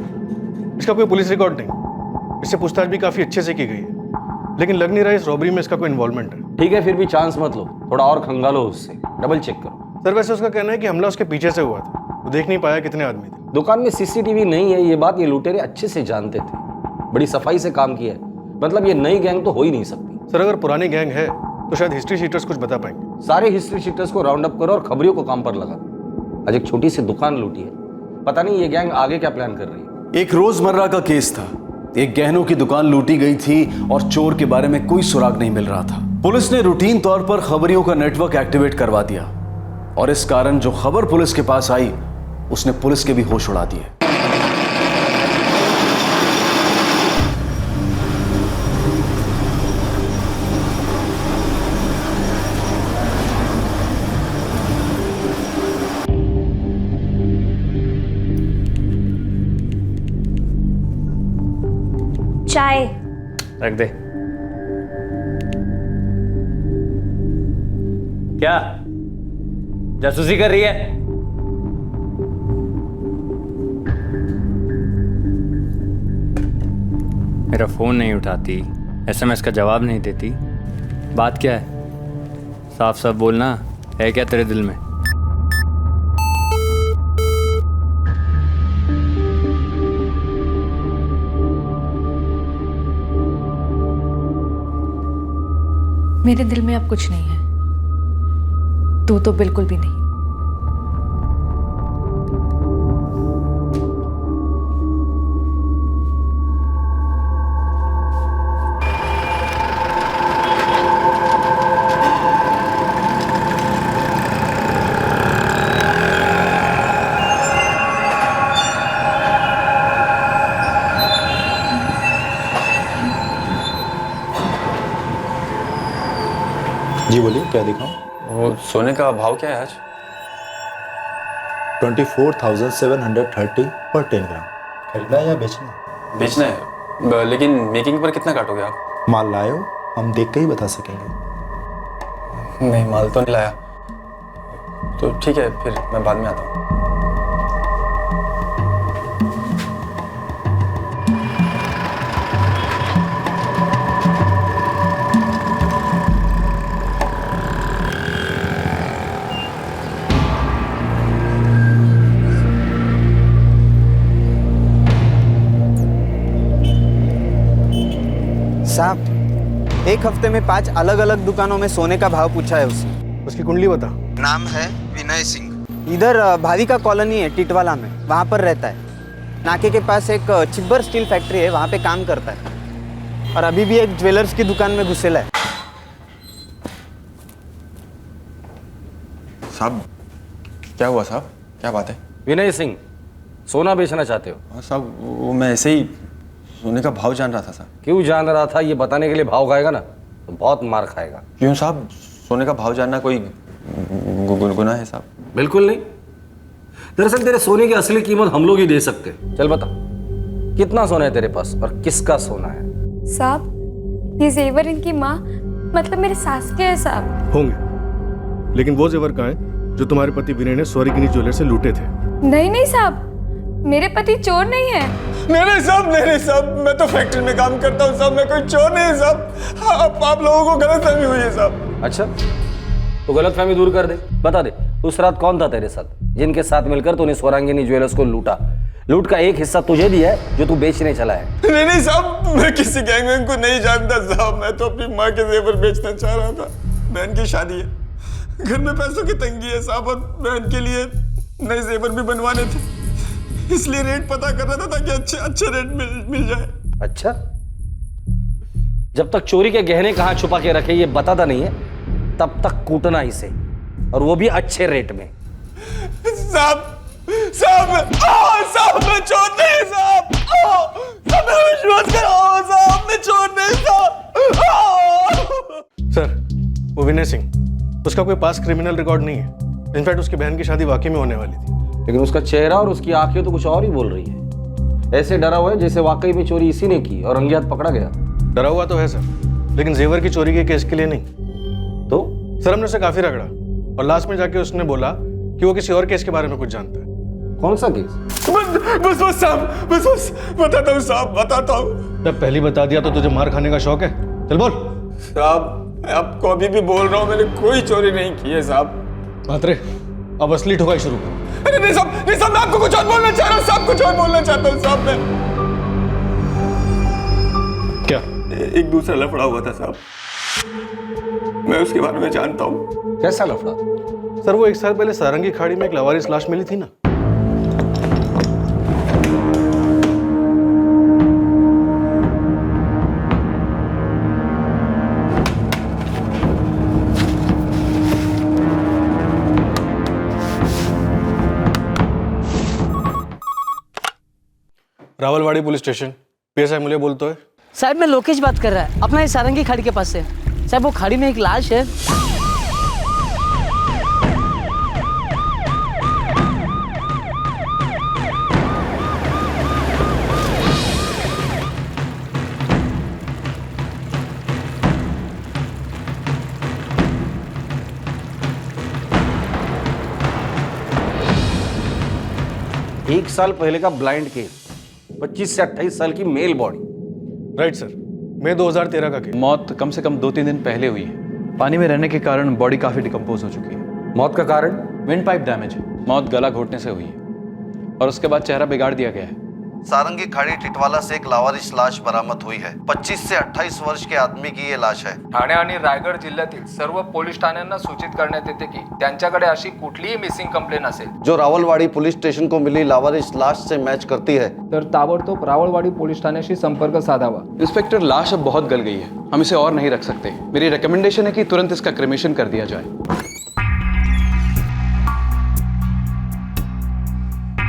इसका कोई पुलिस रिकॉर्ड नहीं, इससे पूछताछ भी काफ़ी अच्छे से की गई है, लेकिन लग नहीं रहा इस रॉबरी में इसका कोई इन्वॉल्वमेंट है। ठीक है, फिर भी चांस मत लो, थोड़ा और खंगालो उससे, डबल चेक करो। सर वैसे उसका कहना है कि हमला उसके पीछे से हुआ था, वो देख नहीं पाया कितने आदमी थे। दुकान में सीसीटीवी नहीं है, ये बात ये लुटेरे अच्छे से जानते थे, बड़ी सफाई से काम किया है, मतलब ये नई गैंग तो हो ही नहीं सकती। सर अगर पुरानी गैंग है तो शायद हिस्ट्री शीटर्स कुछ बता पाएंगे। सारे हिस्ट्री शीटर्स को राउंड अप करो और खबरियों को काम पर लगा। आज एक छोटी सी दुकान लूटी है, पता नहीं ये गैंग आगे क्या प्लान कर रही है। एक रोजमर्रा का केस था, एक गहनों की दुकान लूटी गई थी और चोर के बारे में कोई सुराग नहीं मिल रहा था। पुलिस ने रूटीन तौर पर खबरियों का नेटवर्क एक्टिवेट करवा दिया और इस कारण जो खबर पुलिस के पास आई उसने पुलिस के भी होश उड़ा दिए। चाय रख दे। क्या जासूसी कर रही है? मेरा फोन नहीं उठाती, एसएमएस का जवाब नहीं देती, बात क्या है? साफ साफ बोलना, है क्या तेरे दिल में? मेरे दिल में अब कुछ नहीं है, तू तो बिल्कुल भी नहीं। जी बोलिए, क्या दिखाऊं? वो सोने का भाव क्या है आज? 24,730 पर 10 ग्राम। खरीदना है या बेचना है? बेचना है, लेकिन मेकिंग पर कितना काटोगे आप? माल लाए हो, हम देख के ही बता सकेंगे। नहीं, माल तो नहीं लाया। तो ठीक है, फिर मैं बाद में आता हूँ। साहब, एक हफ्ते में 5 अलग अलग दुकानों में सोने का भाव पूछा है उसने। उसकी कुंडली बता। नाम है विनय सिंह। इधर भाविका कॉलोनी है टिटवाला में, वहाँ पर रहता है। नाके के पास एक चिब्बर स्टील फैक्ट्री है, वहाँ पे काम करता है और अभी भी एक ज्वेलर्स की दुकान में घुसेला है। साहब क्या हुआ साहब, क्या बात है? विनय सिंह, सोना बेचना चाहते हो? हाँ साहब, वो मैं ऐसे ही सोने का भाव जान रहा था साहब। क्यों जान रहा था? ये बताने के लिए भाव खाएगा ना तो बहुत मार खाएगा। क्यों साहब, सोने का भाव जानना कोई गुनाह है साहब? बिल्कुल नहीं। दरअसल तेरे सोने की असली कीमत हम लोग ही दे सकते। चल बता, कितना सोना है तेरे पास और किसका सोना है? साहब, ये जेवर इनकी माँ मतलब मेरे सास के है साहब। होंगे, लेकिन वो जेवर कहाँ है जो तुम्हारे पति विनय ने स्वरिगिनी ज्वेलर से लूटे थे? नहीं नहीं साहब, मेरे पति चोर नहीं है। नहीं साहब, मैं तो फैक्ट्री में काम करता हूँ साहब, मैं कोई चोर नहीं साहब। आप लोगों को गलतफहमी हुई है साहब। अच्छा, तो गलतफहमी दूर कर दे, बता दे उस रात कौन था तेरे साथ जिनके साथ मिलकर तूने स्वरांगिनी ज्वेलर्स को लूटा? लूट का एक हिस्सा तुझे दिया है जो तू बेचने चला है। नहीं साहब, मैं किसी गैंग को नहीं जानता साहब, मैं तो अपनी माँ के जेवर बेचना चाह रहा था। बहन की शादी है, घर में पैसों की तंगी है साहब, और बहन के लिए नए जेवर भी बनवाने थे, इसलिए रेट पता कर रहा था ताकि अच्छे रेट मिल जाए। अच्छा, जब तक चोरी के गहने कहाँ छुपा के रखे ये बताता नहीं है तब तक कूटना ही सही, और वो भी अच्छे रेट में। साहब मैं चोर नहीं साहब, मैं विश्वास करो साहब, मैं चोर नहीं साहब। सर, वो विनय सिंह, उसका कोई पास क्रिमिनल रिकॉर्ड नहीं है। इनफैक्ट उसकी बहन की शादी वाकई में होने वाली थी, लेकिन उसका चेहरा और उसकी आंखें तो कुछ और ही बोल रही है। ऐसे डरा हुआ है जैसे वाकई में चोरी इसी ने की और रंगे हाथ पकड़ा गया। डरा हुआ तो है सर, लेकिन जेवर की चोरी के केस के लिए नहीं। तो सर हमने उसे काफी रगड़ा और लास्ट में जाके उसने बोला कि वो किसी और केस के बारे में कुछ जानता है। कौन सा केस? बस साहब, बस बताता हूँ साहब, बताता हूँ। जब पहली बता दिया तो तुझे मार खाने का शौक है? चल बोल। साहब मैं आपको अभी भी बोल रहा हूँ, मैंने कोई चोरी नहीं की है साहब। मात्रे, अब असली ठुकाई शुरू कर। अरे नहीं साहब, मैं आपको कुछ और बोलना चाह रहा हूँ साहब, कुछ और बोलना चाहता हूँ साहब। मैं क्या? एक दूसरा लफड़ा हुआ था साहब, मैं उसके बारे में जानता हूँ। कैसा लफड़ा? सर वो 1 साल पहले सारंगी खाड़ी में एक लावारिस लाश मिली थी ना। रावलवाड़ी पुलिस स्टेशन, पीएसआई मुझे बोलते है। साहब मैं लोकेश बात कर रहा है, अपना ये सारंगी खाड़ी के पास से। साहब वो खाड़ी में एक लाश है। एक साल पहले का ब्लाइंड केस, 25 से 28 साल की मेल बॉडी। राइट सर, मई 2013 का केस। मौत कम से कम 2-3 दिन पहले हुई है। पानी में रहने के कारण बॉडी काफी डिकम्पोज हो चुकी है। मौत का कारण? Wind pipe damage. मौत गला घोटने से हुई है और उसके बाद चेहरा बिगाड़ दिया गया है। सारंगी खाड़ी टिटवाला से एक लावारिस लाश बरामद हुई है। 25 से 28 वर्ष के आदमी की ये लाश है। ठाणे आणि रायगड जिल्ह्यातील सर्व पोलीस ठाण्यांना सूचित करण्यात येते की त्यांच्याकडे अशी कुठलीही मिसिंग कंप्लेन असेल जो रावलवाड़ी पुलिस स्टेशन को मिली लावारिस लाश से मैच करती है तर ताबडतोब रावलवाड़ी पुलिस ठाण्याशी संपर्क साधावा। इंस्पेक्टर, लाश अब बहुत गल गई है, हम इसे और नहीं रख सकते। मेरी रिकमेंडेशन है कि तुरंत इसका क्रेमेशन कर दिया जाए।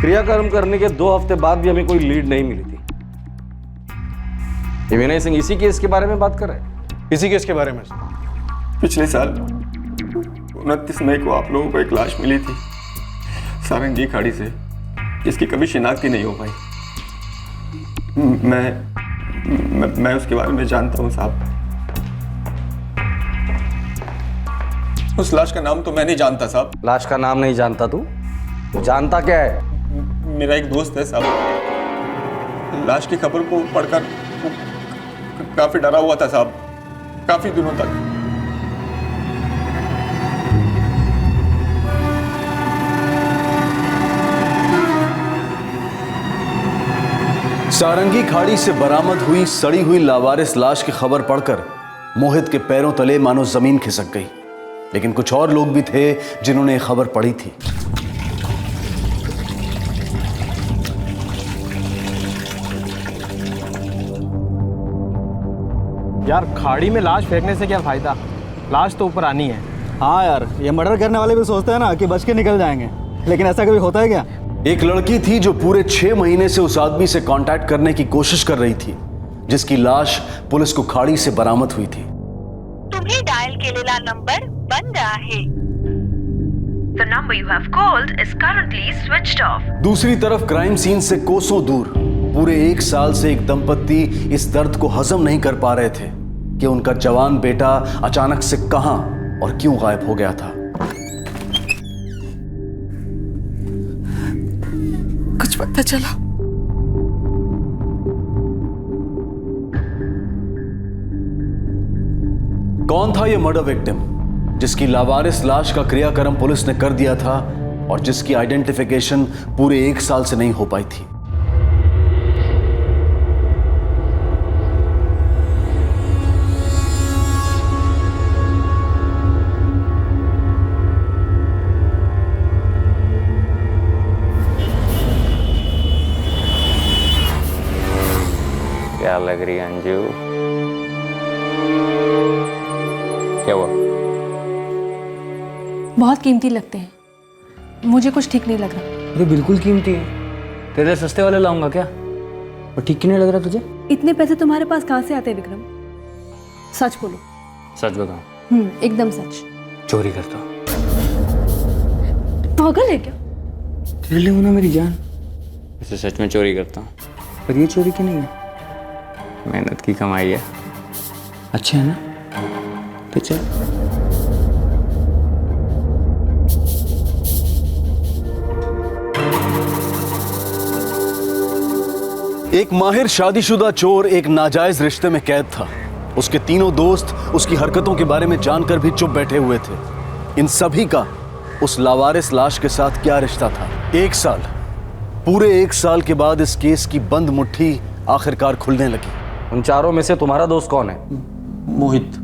क्रियाकर्म करने के 2 हफ्ते बाद भी हमें कोई लीड नहीं मिली थी। ये विनय सिंह इसी केस के बारे में बात कर रहे हैं? इसी केस के बारे में। पिछले साल 29 मई को आप लोगों को एक लाश मिली थी सारंगी खाड़ी से, जिसकी कभी शिनाख्त ही नहीं हो पाई। मैं उसके बारे में जानता हूँ साहब। उस लाश का नाम तो मैं नहीं जानता साहब। लाश का नाम नहीं जानता तू? जानता क्या है? मेरा एक दोस्त है साहब, लाश की खबर को पढ़कर काफी डरा हुआ था साहब, काफी दिनों तक। सारंगी खाड़ी से बरामद हुई सड़ी हुई लावारिस लाश की खबर पढ़कर मोहित के पैरों तले मानो जमीन खिसक गई। लेकिन कुछ और लोग भी थे जिन्होंने खबर पढ़ी थी। यार खाड़ी में लाश फेंकने से क्या फायदा, लाश तो ऊपर आनी है। हाँ यार, ये मर्डर करने वाले भी सोचते हैं ना कि बच के निकल जाएंगे, लेकिन ऐसा कभी होता है क्या? एक लड़की थी जो पूरे 6 महीने से उस आदमी से कांटेक्ट करने की कोशिश कर रही थी जिसकी लाश पुलिस को खाड़ी से बरामद हुई थी। तुम्हें डायल केलेला नंबर बंद आहे। The number you have called is currently switched off. दूसरी तरफ क्राइम सीन से कोसों दूर पूरे 1 साल से एक दंपत्ति इस दर्द को हजम नहीं कर पा रहे थे कि उनका जवान बेटा अचानक से कहां और क्यों गायब हो गया था। कुछ पता चला? कौन था ये मर्डर विक्टिम जिसकी लावारिस लाश का क्रियाकर्म पुलिस ने कर दिया था और जिसकी आइडेंटिफिकेशन पूरे 1 साल से नहीं हो पाई थी? क्या लग रही है अंजू? क्या हुआ? बहुत कीमती लगते हैं, मुझे कुछ ठीक नहीं लग रहा। अरे बिल्कुल कीमती है, तेरे सस्ते वाले लाऊंगा क्या? और ठीक क्यों नहीं लग रहा तुझे? इतने पैसे तुम्हारे पास कहाँ से आते हैं विक्रम? सच बोलो। सच बताओ। एकदम सच। चोरी करता हूँ। पागल है क्या? ले लो ना मेरी जान। वैसे सच में चोरी करता हूँ। पर ये चोरी की नहीं है, मेहनत की कमाई है। अच्छा है ना? तो चल। एक माहिर शादीशुदा चोर एक नाजायज रिश्ते में कैद था। उसके तीनों दोस्त उसकी हरकतों के बारे में जानकर भी चुप बैठे हुए थे। इन सभी का उस लावारिस लाश के साथ क्या रिश्ता था? 1 साल, पूरे 1 साल के बाद इस केस की बंद मुट्ठी आखिरकार खुलने लगी। उन चारों में से तुम्हारा दोस्त कौन है? मोहित।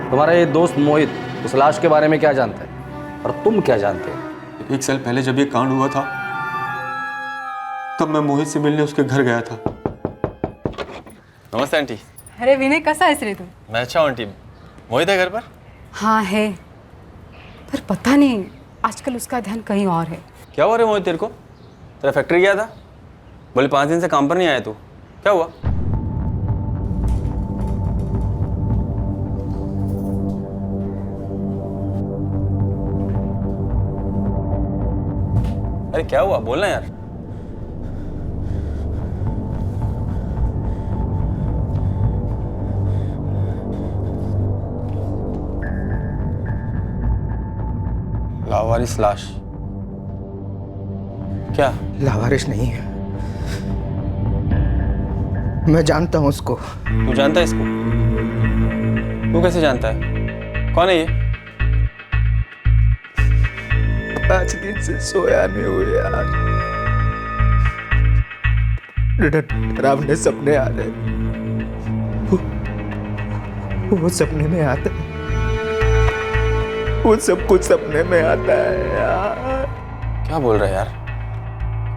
तुम्हारा ये दोस्त मोहित उस लाश के बारे में क्या जानता है और तुम क्या जानते हो? 1 साल पहले जब ये कांड हुआ था तब मैं मोहित से मिलने उसके घर गया था। नमस्ते आंटी। अरे विनय, कसा आहेस रे तू? मैं अच्छा हूँ आंटी। मोहित है घर पर? हाँ है, पर पता नहीं आजकल उसका ध्यान कहीं और है। क्या हुआ रे मोहित तेरे को? तेरा फैक्ट्री गया था, बोले 5 दिन से काम पर नहीं आया तू, क्या हुआ? अरे क्या हुआ, बोलना यार। लावारिस लाश? क्या? लावारिस नहीं है, मैं जानता हूं उसको। तू जानता है इसको? तू कैसे जानता है? कौन है ये? 5 दिन से सोया नहीं हुए यार। डरावने सपने आ रहे, वो सपने में आता है, वो सब कुछ सपने में आता है यार। क्या बोल रहा है यार?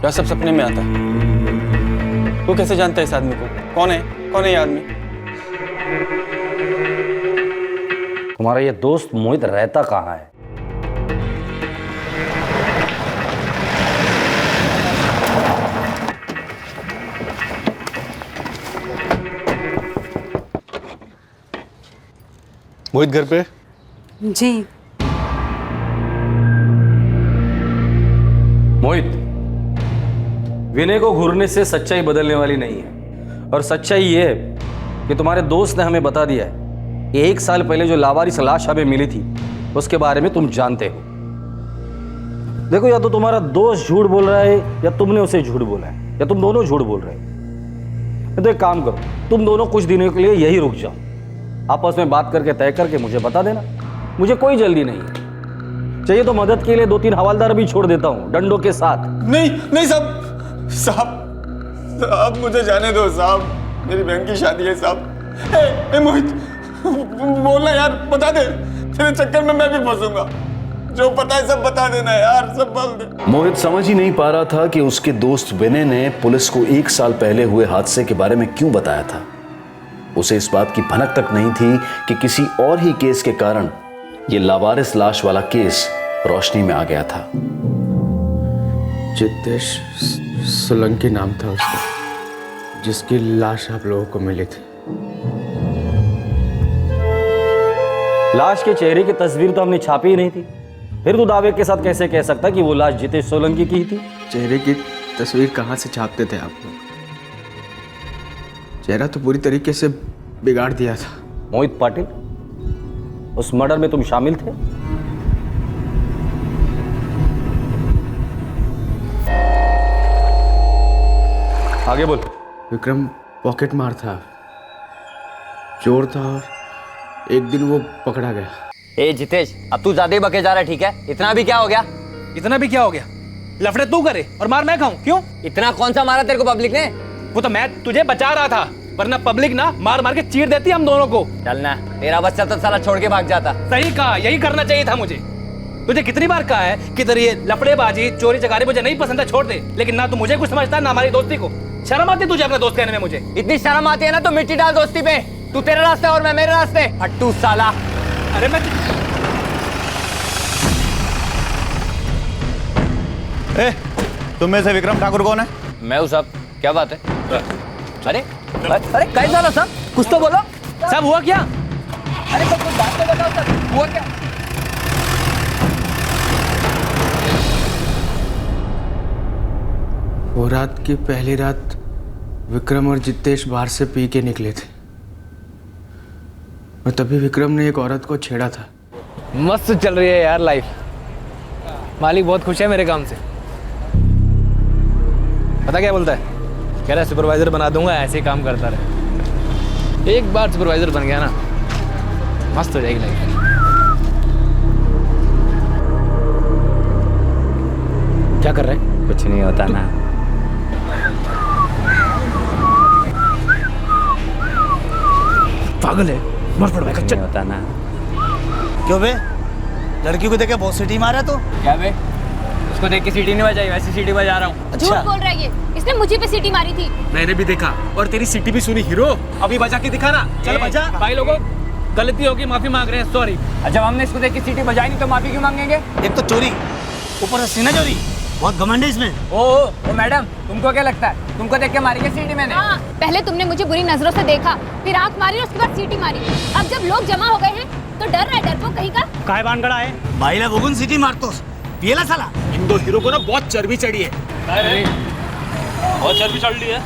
क्या सब सपने में आता है? तू कैसे जानता है इस आदमी को? कौन है? कौन है ये आदमी? तुम्हारा ये दोस्त मोहित रहता कहाँ है? मोहित घर पे? जी। मोहित, विनय को घूरने से सच्चाई बदलने वाली नहीं है, और सच्चाई ये है कि तुम्हारे दोस्त ने हमें बता दिया है कि 1 साल पहले जो लावारिस लाश हमें मिली थी उसके बारे में तुम जानते हो। देखो, या तो तुम्हारा दोस्त झूठ बोल रहा है या तुमने उसे झूठ बोला है, या तुम दोनों झूठ बोल रहे हो। तो एक काम करो, तुम दोनों कुछ दिनों के लिए यही रुक जाओ, आपस में बात करके तय करके मुझे बता देना। मुझे कोई जल्दी नहीं है, चाहिए तो मदद के लिए 2-3 हवालदार भी छोड़ देता हूँ डंडों के साथ। नहीं नहीं साहब, साहब मुझे जाने दो साहब, मेरी बहन की शादी है साहब। ए मोहित, बोलना यार, बता दे, तेरे चक्कर में मैं भी फंसूंगा। जो पता है सब बता देना यार, सब बोल दे। मोहित समझ ही नहीं पा रहा था कि उसके दोस्त विनय ने पुलिस को 1 साल पहले हुए हादसे के बारे में क्यों बताया था। उसे इस बात की भनक तक नहीं थी कि किसी और ही केस के कारण ये लावारिस लाश वाला केस रोशनी में आ गया था। जितेश सोलंकी नाम था उसका, जिसकी लाश आप लोगों को मिली थी। लाश के चेहरे की तस्वीर तो हमने छापी ही नहीं थी, फिर तू दावे के साथ कैसे कह सकता कि वो लाश जितेश सोलंकी की थी? चेहरे की तस्वीर कहाँ से छापते थे आप लोग? चेहरा तो पूरी तरीके से बिगाड़ दिया था। मोहित पाटिल, उस मर्डर में तुम शामिल थे? आगे बोल। विक्रम पॉकेट मार था, चोर था, और एक दिन वो पकड़ा गया। ए जितेश, अब तू ज्यादा ही बके जा रहा है, ठीक है? इतना भी क्या हो गया? इतना भी क्या हो गया? लफड़े तू करे और मार मैं खाऊं, क्यों? इतना कौन सा मारा तेरे को पब्लिक ने? वो तो मैं तुझे बचा रहा था, वरना पब्लिक ना मार मार के चीर देती हम दोनों को। चलना, तेरा बच्चा तो साला छोड़ के भाग जाता। सही कहा, यही करना चाहिए था मुझे। तुझे कितनी बार कहा है कि तेरी ये लफड़ेबाजी, चोरी चकारी मुझे नहीं पसंद है, छोड़ दे, लेकिन ना तू मुझे कुछ समझता ना हमारी दोस्ती को। शर्म आती तुझे अपना दोस्त कहने में? मुझे इतनी शर्म आती है ना तो मिट्टी डाल दोस्ती पे। तू तेरे रास्ते और मैं मेरे रास्ते। हट्टू साला। अरे मैं तुम में से विक्रम ठाकुर कौन है? मैं हूँ साहब। क्या बात है? अरे अरे कैसा ना साहब, कुछ तो बोलो साहब। हुआ क्या? अरे कुछ बात तो बताओ सर, हुआ क्या? वो रात की पहली रात विक्रम और जितेश बाहर से पी के निकले थे और तभी विक्रम ने एक औरत को छेड़ा था। मस्त चल रही है यार लाइफ। मालिक बहुत खुश है मेरे काम से। पता क्या बोलता है? कह रहा है सुपरवाइजर बना दूंगा, ऐसे ही काम करता रहे। एक बार सुपरवाइजर बन गया ना, मस्त हो जाएगी लाइफ। क्या कर रहे हैं? कुछ नहीं होता ना। पागल है, मर पड़ भाई। नहीं होता ना। क्यों बे? लड़की को देखे बहुत सीटी मारा तो? क्या बे? उसको देख के सीटी नहीं बजाई, वैसी सीटी बजा रहा हूँ। झूठ बोल रहा है ये। इसने मुझे पे सीटी मारी थी। मैंने भी देखा और तेरी सीटी भी सुनी। हीरो अभी बजा के दिखा ना। चल बजा। भाई लोगों, गलती होगी, माफी मांग रहे हैं, सॉरी। जब हमने इसको देख के सीटी बजाई नहीं तो माफी क्यों मांगेंगे? एक तो चोरी, ऊपर से सीना चोरी, बहुत घमंड है इसमें। ओ मैडम, तुमको क्या लगता है तुमको देख के मारी क्या सीटी मैंने? हाँ, पहले तुमने मुझे बुरी नजरों से देखा, फिर आंख मारी और उसके बाद सीटी मारी। अब जब लोग जमा हो गए हैं तो डर रहा है, डर को कहीं का। काय बानगड़ा है भाई ला बगुन सिटी मारतोस पियला साला। इन दो हीरो को ना बहुत चर्बी चढ़ी है। अरे बहुत चर्बी चढ़ ली है?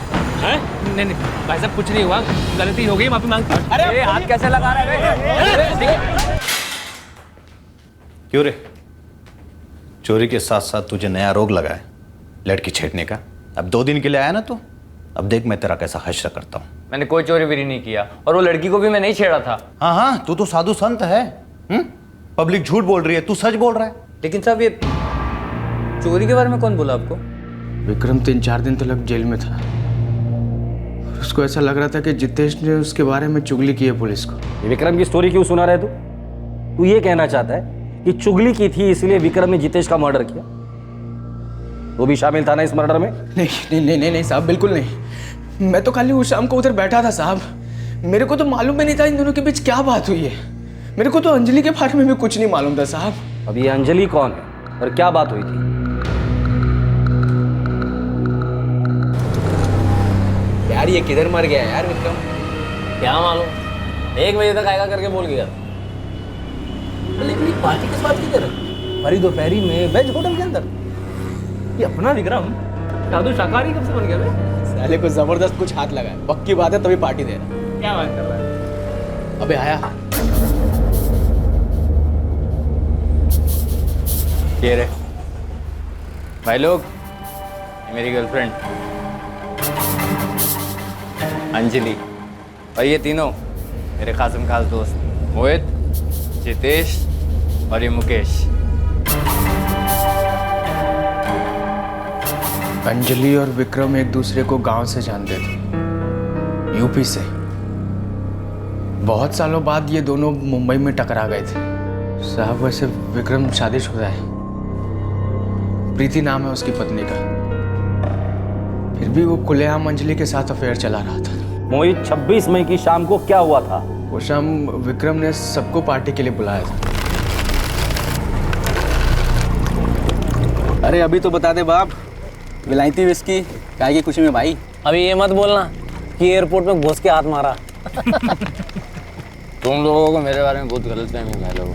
नहीं भाई साहब, कुछ नहीं हुआ, गलती हो गई, माफी मांगता हूं। अरे हाथ कैसे लगा रहा है? क्यों रे? चोरी के साथ साथ तुझे नया रोग लगा है, लड़की छेड़ने का। अब 2 दिन के लिए आया ना तू, अब देख मैं तेरा कैसा हश्र करता हूँ। मैंने कोई चोरी भी नहीं किया और वो लड़की को भी मैं नहीं छेड़ा था। हाँ, तू तो साधु संत है। पब्लिक झूठ बोल रही है, तू सच बोल रहा है। लेकिन साहब, ये चोरी के बारे में कौन बोला आपको? विक्रम 3-4 दिन तक जेल में था। उसको ऐसा लग रहा था कि जितेश ने उसके बारे में चुगली की है पुलिस को। ये विक्रम की स्टोरी क्यों सुना रहे तू? तू ये कहना चाहता है कि चुगली की थी इसलिए विक्रम ने जितेश का मर्डर किया? वो भी शामिल था ना इस मर्डर में? नहीं साहब, बिल्कुल नहीं। मैं तो खाली उस शाम को उधर बैठा था साहब। मेरे को तो मालूम भी नहीं था इन दोनों के बीच क्या बात हुई है। मेरे को तो अंजलि के बारे में भी कुछ नहीं मालूम था साहब। अब ये अंजलि कौन है और क्या बात हुई थी? यार ये किधर मर गया यार विक्रम? क्या मालूम, 1 बजे तक आएगा करके बोल गया। लेकिन ये पार्टी किस बात की कर रहा है? भरी दोपहरी में वेज होटल के अंदर ये अपना विक्रम साधु शाकाहारी कब से बन गया बे? साले को जबरदस्त कुछ हाथ लगा है, पक्की बात है, तभी पार्टी दे रहा है। क्या बात कर रहा है? अबे आया। ये रे भाई लोग, ये मेरी गर्लफ्रेंड अंजलि और ये तीनों मेरे खासम खास दोस्त मोहित, जितेश और ये मुकेश। अंजलि और विक्रम एक दूसरे को गांव से जानते थे, यूपी से। बहुत सालों बाद ये दोनों मुंबई में टकरा गए थे। साहब वैसे विक्रम शादीशुदा है, प्रीति नाम है उसकी पत्नी का। फिर भी वो खुलेआम अंजलि के साथ अफेयर चला रहा था। मोहित, 26 मई की शाम को क्या हुआ था? वो शाम विक्रम ने सबको पार्टी के लिए बुलाया था। अरे अभी तो बता दे बाप, विलायती विस्की काय की खुशी में भाई। अभी ये मत बोलना कि एयरपोर्ट में घुस के हाथ मारा। तुम लोगों को मेरे बारे में बहुत गलतफहमी है लोगों।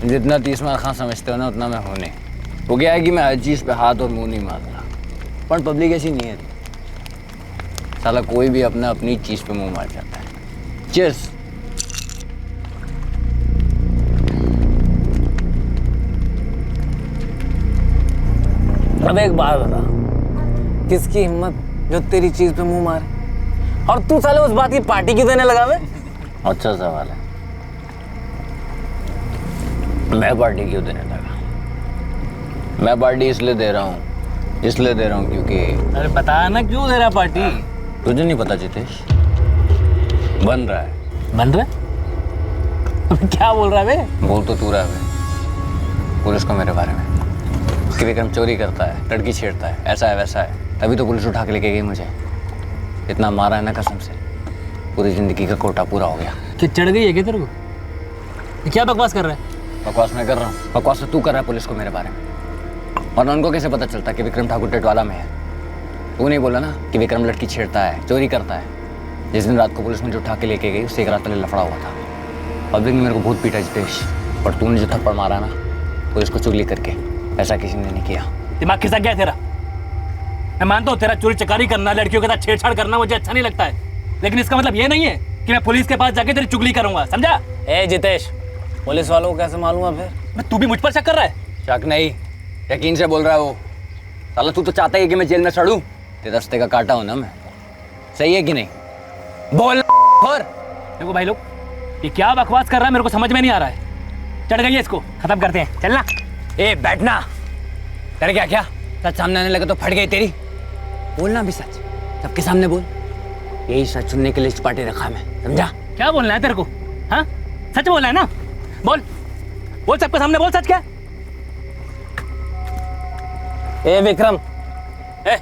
जितना 30 मार खां समझते हो ना उतना मैं हूँ नहीं। वो क्या है कि मैं हर चीज़ पे हाथ और मुंह नहीं मारता, पर पब्लिक ऐसी नहीं है। साला कोई भी अपनी चीज़ पे मुंह मार जाता है। चीयर्स। अब एक बात बता, किसकी हिम्मत जो तेरी चीज पे मुंह मारे, और तू साले उस बात की पार्टी क्यों देने लगा? अच्छा सवाल है, मैं पार्टी क्यों देने लगा? मैं पार्टी इसलिए दे रहा हूँ क्योंकि अरे बता ना क्यों दे रहा पार्टी? तुझे नहीं पता जितेश, बन रहा है। क्या बोल रहा है बे? बोल तो तू रहा है पुलिस को मेरे बारे में कि विक्रम चोरी करता है, लड़की छेड़ता है, ऐसा है वैसा है। तभी तो पुलिस उठा के लेके गई मुझे। इतना मारा है ना कसम से, पूरी जिंदगी का कोटा पूरा हो गया। कि चढ़ गई है क्या तेरे को? क्या बकवास कर रहा है? बकवास मैं कर रहा हूँ? बकवास तो तू कर रहा है पुलिस को मेरे बारे में। और उनको कैसे पता चलता कि विक्रम ठाकुर टिटवाला में है? तू नहीं बोला ना कि विक्रम लड़की छेड़ता है, चोरी करता है। जिस दिन रात को पुलिस मुझे उठा के लेके गई उससे 1 रात पहले लफड़ा हुआ था। पब्लिक ने मेरे को बहुत पीटा जितेश, पर तूने जो थप्पड़ मारा ना पुलिस को चुगली करके, ऐसा किसी ने नहीं किया। दिमाग खिसक गया तेरा? मैं मानता हूँ तेरा चोरी चकारी करना, लड़कियों के साथ छेड़छाड़ करना मुझे अच्छा नहीं लगता है, लेकिन इसका मतलब ये नहीं है कि मैं पुलिस के पास जाके तेरी चुगली करूंगा, समझा? ए जितेश, पुलिस वालों को कैसे मालूम है फिर? तू भी मुझ पर शक कर रहा है? शक नहीं, यकीन से बोल रहा है वो। साला तू तो चाहता है कि मैं जेल में सड़ूं, तेरे रास्ते का काटा हूं ना मैं, सही है कि नहीं? बोल और देखो भाई लोग, ये क्या बकवास कर रहा है मेरे को समझ में नहीं आ रहा है। चढ़ गई है, इसको खत्म करते हैं, चलना। ए बैठना, कर क्या क्या? सच सामने आने लगे तो फट गई तेरी। बोलना भी सच, सबके सामने बोल। यही सच सुनने के लिए इस पार्टी रखा मैं, समझा? क्या बोलना है तेरे को? हाँ, सच बोलना है ना? बोल बोल, सबके सामने बोल सच क्या। ए विक्रम, ए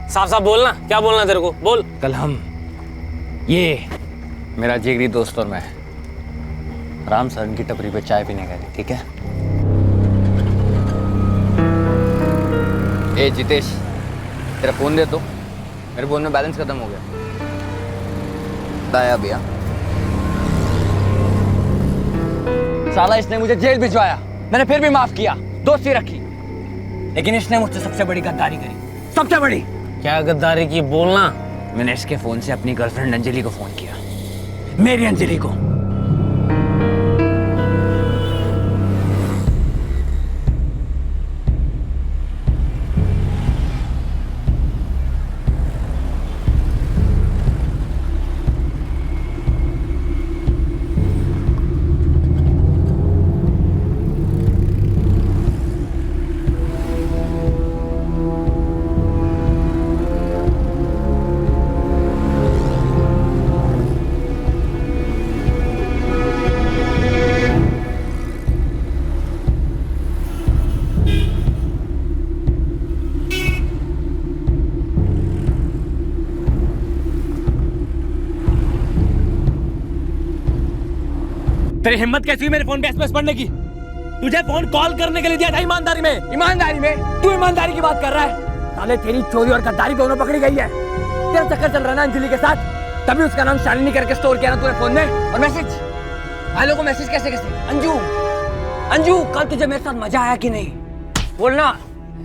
साफ साफ बोलना, क्या बोलना तेरे को, बोल। कल हम, ये मेरा जिगरी दोस्त और मैं राम सरन की टपरी पे चाय पीने गए थे, ठीक है? ए जितेश, तेरा फोन दे तो, मेरे फोन में बैलेंस खत्म हो गया। बताया भैया, साला इसने मुझे जेल भिजवाया, मैंने फिर भी माफ किया, दोस्ती रखी, लेकिन इसने मुझसे सबसे बड़ी गद्दारी करी, सबसे बड़ी। क्या गद्दारी की, बोलना। मैंने इसके फोन से अपनी गर्लफ्रेंड अंजलि को फोन किया, मेरी अंजलि को। तेरी हिम्मत कैसी हुई मेरे फोन पे एसएमएस पढ़ने की? तुझे फोन कॉल करने के लिए दिया था ईमानदारी में। ईमानदारी में? तू ईमानदारी की बात कर रहा है? साले तेरी चोरी और गद्दारी दोनों पकड़ी गई है। तेरा चक्कर चल रहा है ना अंजलि के साथ, तभी उसका नाम शालिनी करके स्टोर किया ना तूने फोन में। और मैसेज, भाई लोगों को मैसेज कैसे कैसे? अंजू, अंजू कल तुझे मेरे साथ मजा आया कि नहीं? बोलना,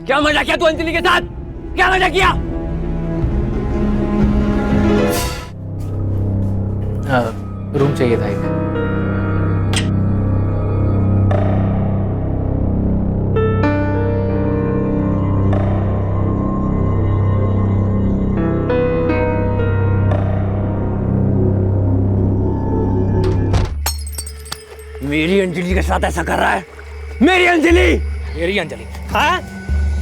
क्या मजा किया तू अंजलि के साथ? क्या मजा किया? रूम चाहिए था एक। मेरी अंजलि के साथ ऐसा कर रहा है? मेरी अंजलि, मेरी अंजलि? हाँ,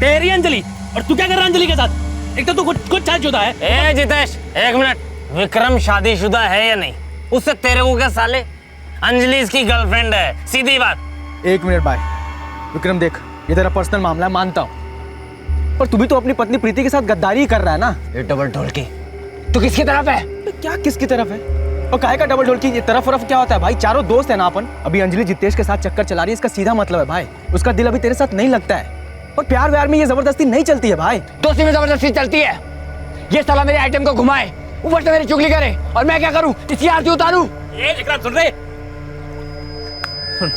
तेरी अंजलि? और तू क्या कर रहा है अंजलि के साथ? एक तो तू कुछ शादीशुदा है। ए जितेश, एक मिनट, विक्रम शादीशुदा है या नहीं, उससे तेरे को क्या साले? अंजलि इसकी गर्लफ्रेंड है, सीधी बात। एक मिनट भाई, विक्रम देख, ये तेरा पर्सनल मामला है, मानता हूँ, पर तू भी तो अपनी पत्नी प्रीति के साथ गद्दारी कर रहा है ना। ये डबल ढोलकी, तू किसकी तरफ है? क्या किसकी तरफ है? और काहे का डबल ढोलकी? ये तरफ क्या होता है भाई? चारों दोस्त है ना अपन। अभी अंजलि जितेश के साथ चक्कर चला रही है, इसका सीधा मतलब है भाई उसका दिल अभी तेरे साथ नहीं लगता है। और प्यार व्यार में ये जबरदस्ती नहीं चलती है भाई। दोस्ती में जबरदस्ती चलती है। ये साला मेरे आइटम को घुमाए, ऊपर से मेरी चुगली करे, और मैं क्या करूं? इसकी आरती उतारूं? ये विक्रम सुन रहे? सुन,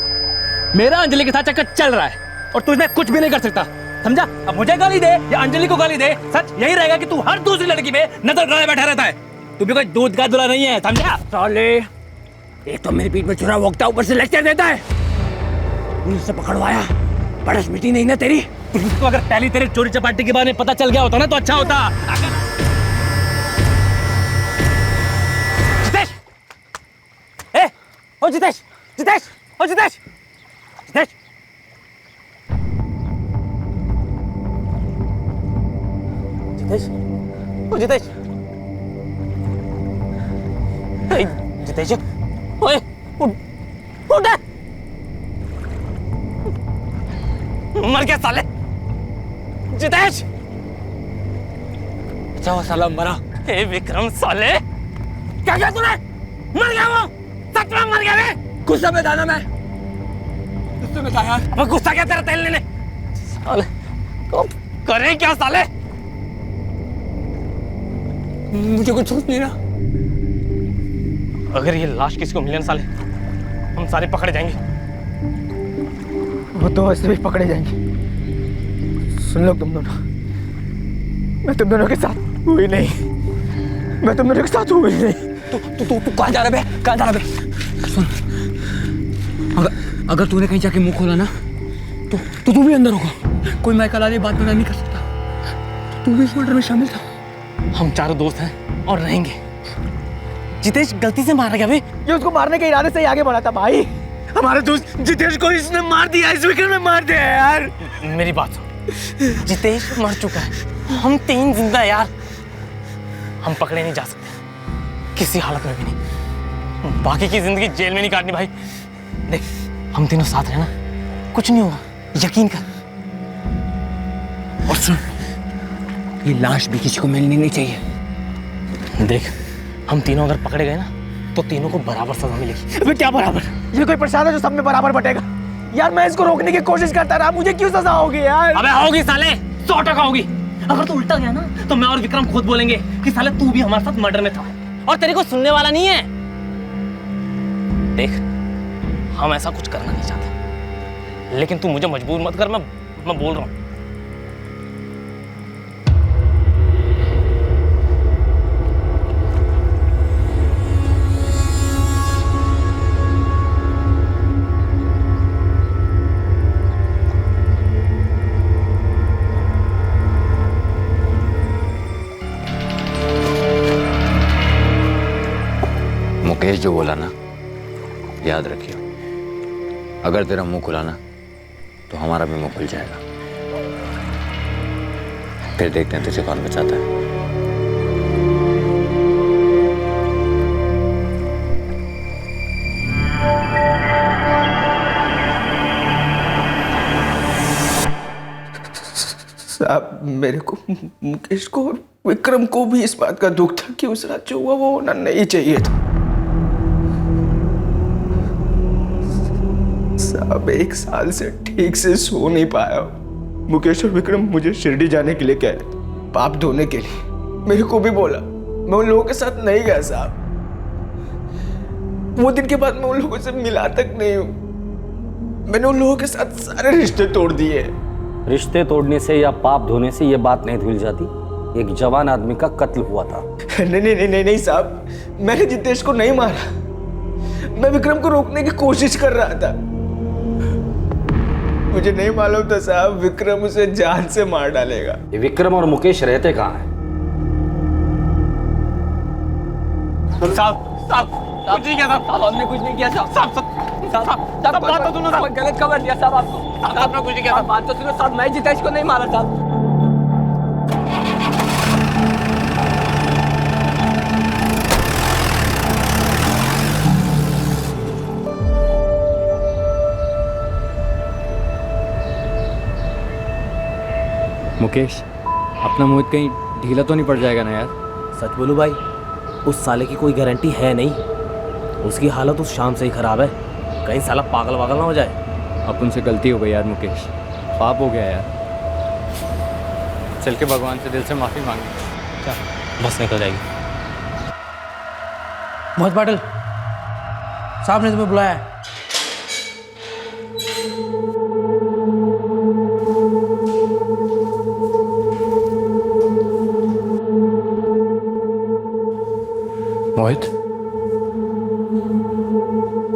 मेरा अंजलि के साथ चक्कर चल रहा है और तू इसमें कुछ भी नहीं कर सकता, समझा? अब मुझे गाली दे या अंजलि को गाली दे, सच यही रहेगा कि तू हर दूसरी लड़की पे नजर लगाए बैठा रहता है। तू भी कोई दूध का दूल्हा नहीं है, समझा? साले, एक तो मेरी पीठ में छुरा भोंकता, ऊपर से लेक्चर देता है। पुलिस से पकड़वाया, बड़स मिटी नहीं ना तेरी। पुलिस को अगर पहली तेरे चोरी चपाटी के बारे में पता चल गया होता ना तो अच्छा होता। जितेश, ए, ओ जितेश, जितेश, ओ जितेश, जितेश, जितेश, ओ जितेश, जितेश, ओए, उठ, मर गया साले, जितेश। अच्छा वो साला मरा। ए विक्रम साले, क्या किया तूने? मर गया वो, सच में मर गया वे। गुस्सा में था ना मैं, गुस्से में था यार। अब गुस्सा क्या तेरा तेल लेने? साले, करे क्या साले? मुझे कुछ सोच नहीं रहा। अगर ये लाश किसी को मिले ना साले, हम सारे पकड़े जाएंगे। वो तो वैसे भी पकड़े जाएंगे। सुन लो तुम दोनों, मैं तुम दोनों के साथ हुई नहीं, मैं तुम दोनों के साथ हुई नहीं। तू कहाँ जा रहा है? कहाँ जा रहा है? सुन, अगर तूने कहीं जाके मुंह खोला ना तो तू भी अंदर होगा। कोई माइकल आदि बात बना नहीं कर सकता। तू भी इस मर्डर में शामिल था। हम चारों दोस्त हैं और रहेंगे। जितेश गलती से मार गया बे। ये उसको मारने के इरादे से ही आगे बढ़ा था भाई। हमारे दोस्त जितेश को इसने मार दिया, इस विक्रम ने मार दिया है यार। मेरी बात सुन, जितेश मर चुका है, हम 3 जिंदा है यार। हम पकड़े नहीं जा सकते किसी हालत में भी नहीं। बाकी की जिंदगी जेल में नहीं काटनी भाई। देख, हम तीनों साथ रहना, कुछ नहीं होगा, यकीन कर। और सुन, ये लाश भी किसी को मिलनी नहीं चाहिए। देख, हम तीनों अगर पकड़े गए ना तो तीनों को बराबर सजा मिलेगी। अबे क्या बराबर? ये कोई प्रसाद है जो सब में बराबर बटेगा? यार मैं इसको रोकने की कोशिश करता रहा, मुझे क्यों सजा होगी यार? अबे होगी साले, 100% होगी। अगर तू उल्टा गया ना तो मैं और विक्रम खुद बोलेंगे कि साले तू भी हमारे साथ मर्डर में था और तेरे को सुनने वाला नहीं है। देख, हम ऐसा कुछ करना नहीं चाहते, लेकिन तू मुझे मजबूर मत कर। मैं बोल रहा हूँ। मुकेश जो बोला ना, याद रखियो। अगर तेरा मुंह खुला ना तो हमारा भी मुंह खुल जाएगा। फिर देखते हैं तुझे कौन बचाता है। साहब, मेरे को मुकेश को और विक्रम को भी इस बात का दुख था कि उस रात जो हुआ वो होना नहीं चाहिए था। साहब, 1 साल से ठीक से सो नहीं पाया। मुकेश और विक्रम मुझे शिरडी जाने के लिए कह रहे थे, पाप धोने के लिए। मेरे को भी बोला, मैं उन लोगों के साथ नहीं गया साहब। वो दिन के बाद मैं उन लोगों से मिला तक नहीं हूँ। मैंने उन लोगों के साथ सारे रिश्ते तोड़ दिए। रिश्ते तोड़ने से या पाप धोने से ये बात नहीं धुल जाती। एक जवान आदमी का कत्ल हुआ था। नहीं साहब, मैंने जितेश को नहीं मारा। मैं विक्रम को रोकने की कोशिश कर रहा था। मुझे नहीं मालूम था साहब, विक्रम उसे जान से मार डालेगा। ये विक्रम और मुकेश रहते कहाँ हैं? साहब, कुछ नहीं किया साहब, हमने कुछ नहीं किया साहब, बात तो सुनो साहब, गलत खबर दिया साहब आपको। आपने कुछ नहीं किया साहब, बात तो सुनो साहब, मैं जितेश को नहीं मारा साहब। मुकेश, अपना मोहित कहीं ढीला तो नहीं पड़ जाएगा ना यार? सच बोलूं भाई, उस साले की कोई गारंटी है नहीं। उसकी हालत उस शाम से ही खराब है, कहीं साला पागल वागल ना हो जाए। अपन से गलती हो गई यार मुकेश, पाप हो गया यार। चल के भगवान से दिल से माफ़ी मांगे। क्या बस निकल जाएगी। मोहित पाटिल साहब ने तुम्हें बुलाया है। मोहित,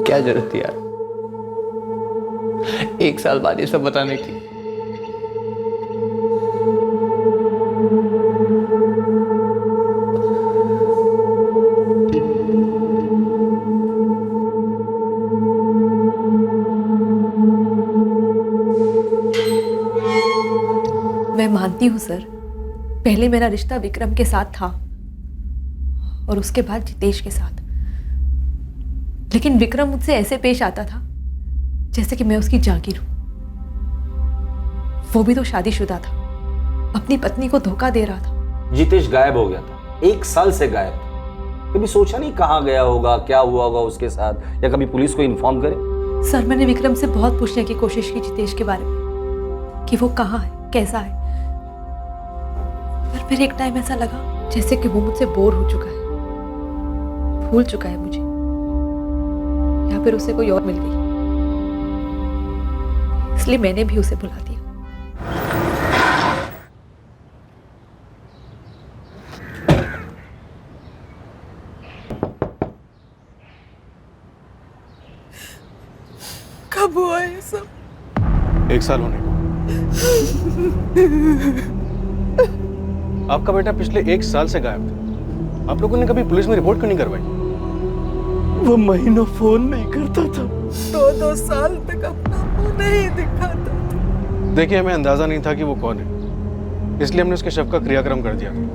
क्या जरूरत थी यार 1 साल बाद ये सब बताने की? मैं मानती हूँ सर, पहले मेरा रिश्ता विक्रम के साथ था और उसके बाद जितेश के साथ। लेकिन विक्रम मुझसे ऐसे पेश आता था जैसे कि मैं उसकी जागीर हूं। वो भी तो शादीशुदा था, अपनी पत्नी को धोखा दे रहा था। जितेश गायब हो गया था, 1 साल से गायब था। कभी सोचा नहीं कहाँ गया होगा, क्या हुआ होगा उसके साथ, या कभी पुलिस को इन्फॉर्म करे? सर, मैंने विक्रम से बहुत पूछने की कोशिश की जितेश के बारे में, कि वो कहाँ है, कैसा है। पर फिर एक टाइम ऐसा लगा जैसे कि वो मुझसे बोर हो चुका है, भूल चुका है मुझे, या फिर उसे कोई और मिल गई। इसलिए मैंने भी उसे बुला दिया। सब। 1 साल होने को। आपका बेटा पिछले 1 साल से गायब था। आप लोगों ने कभी पुलिस में रिपोर्ट क्यों नहीं करवाई? वो महीनों फोन नहीं करता था, 2-2 साल तक अपना मुंह नहीं दिखाता था। देखिए, हमें अंदाजा नहीं था कि वो कौन है, इसलिए हमने उसके शव का क्रियाक्रम कर दिया था।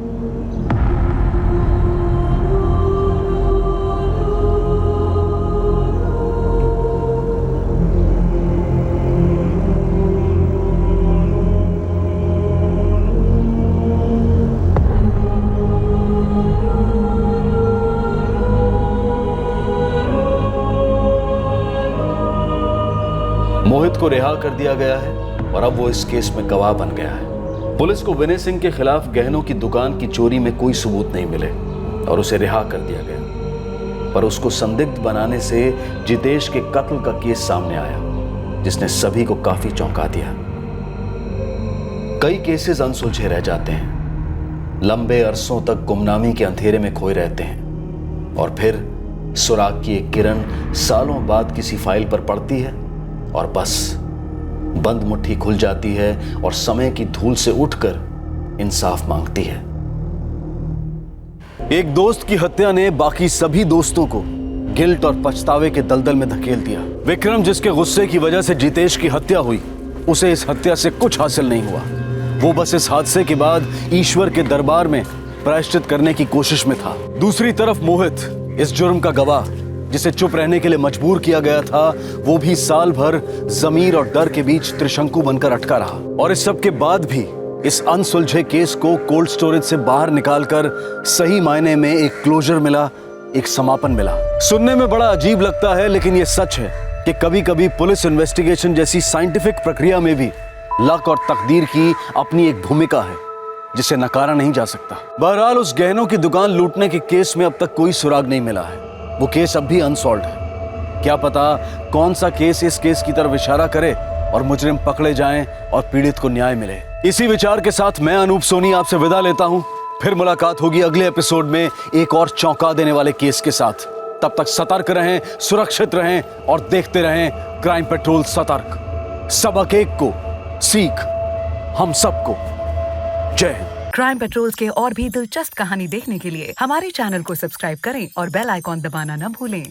मोहित को रिहा कर दिया गया है और अब वो इस केस में गवाह बन गया है। पुलिस को विनय सिंह के खिलाफ गहनों की दुकान की चोरी में कोई सबूत नहीं मिले और उसे रिहा कर दिया गया, पर उसको संदिग्ध बनाने से जितेश के कत्ल का केस सामने आया, जिसने सभी को काफी चौंका दिया। कई केसेस अनसुलझे रह जाते हैं, लंबे अरसों तक गुमनामी के अंधेरे में खोए रहते हैं, और फिर सुराग की एक किरण सालों बाद किसी फाइल पर पड़ती है और बस बंद मुट्ठी खुल जाती है और समय की धूल से उठकर इंसाफ मांगती है। एक दोस्त की हत्या ने बाकी सभी दोस्तों को गिल्ट और पछतावे के दलदल में धकेल दिया। विक्रम, जिसके गुस्से की वजह से जितेश की हत्या हुई, उसे इस हत्या से कुछ हासिल नहीं हुआ। वो बस इस हादसे के बाद ईश्वर के दरबार में प्रायश्चित करने की कोशिश में था। दूसरी तरफ मोहित, इस जुर्म का गवाह, जिसे चुप रहने के लिए मजबूर किया गया था, वो भी साल भर ज़मीर और डर के बीच त्रिशंकु बनकर अटका रहा। और इस सब के बाद भी इस अनसुलझे केस को कोल्ड स्टोरेज से बाहर निकालकर सही मायने में एक क्लोजर मिला, एक समापन मिला। सुनने में बड़ा अजीब लगता है, लेकिन ये सच है कि कभी कभी पुलिस इन्वेस्टिगेशन जैसी साइंटिफिक प्रक्रिया में भी लक और तकदीर की अपनी एक भूमिका है, जिसे नकारा नहीं जा सकता। बहरहाल, उस गहनों की दुकान लूटने के केस में अब तक कोई सुराग नहीं मिला है। वो केस अब भी अनसॉल्व्ड है। क्या पता कौन सा केस इस केस की तरफ इशारा करे और मुजरिम पकड़े जाएं और पीड़ित को न्याय मिले। इसी विचार के साथ मैं अनूप सोनी आपसे विदा लेता हूं। फिर मुलाकात होगी अगले एपिसोड में एक और चौंका देने वाले केस के साथ। तब तक सतर्क रहें, सुरक्षित रहें और देखते रहें क्राइम पेट्रोल सतर्क। सबक एक को सीख हम सबको। जय हिंद। क्राइम पेट्रोल के और भी दिलचस्प कहानी देखने के लिए हमारे चैनल को सब्सक्राइब करें और बेल आइकॉन दबाना न भूलें।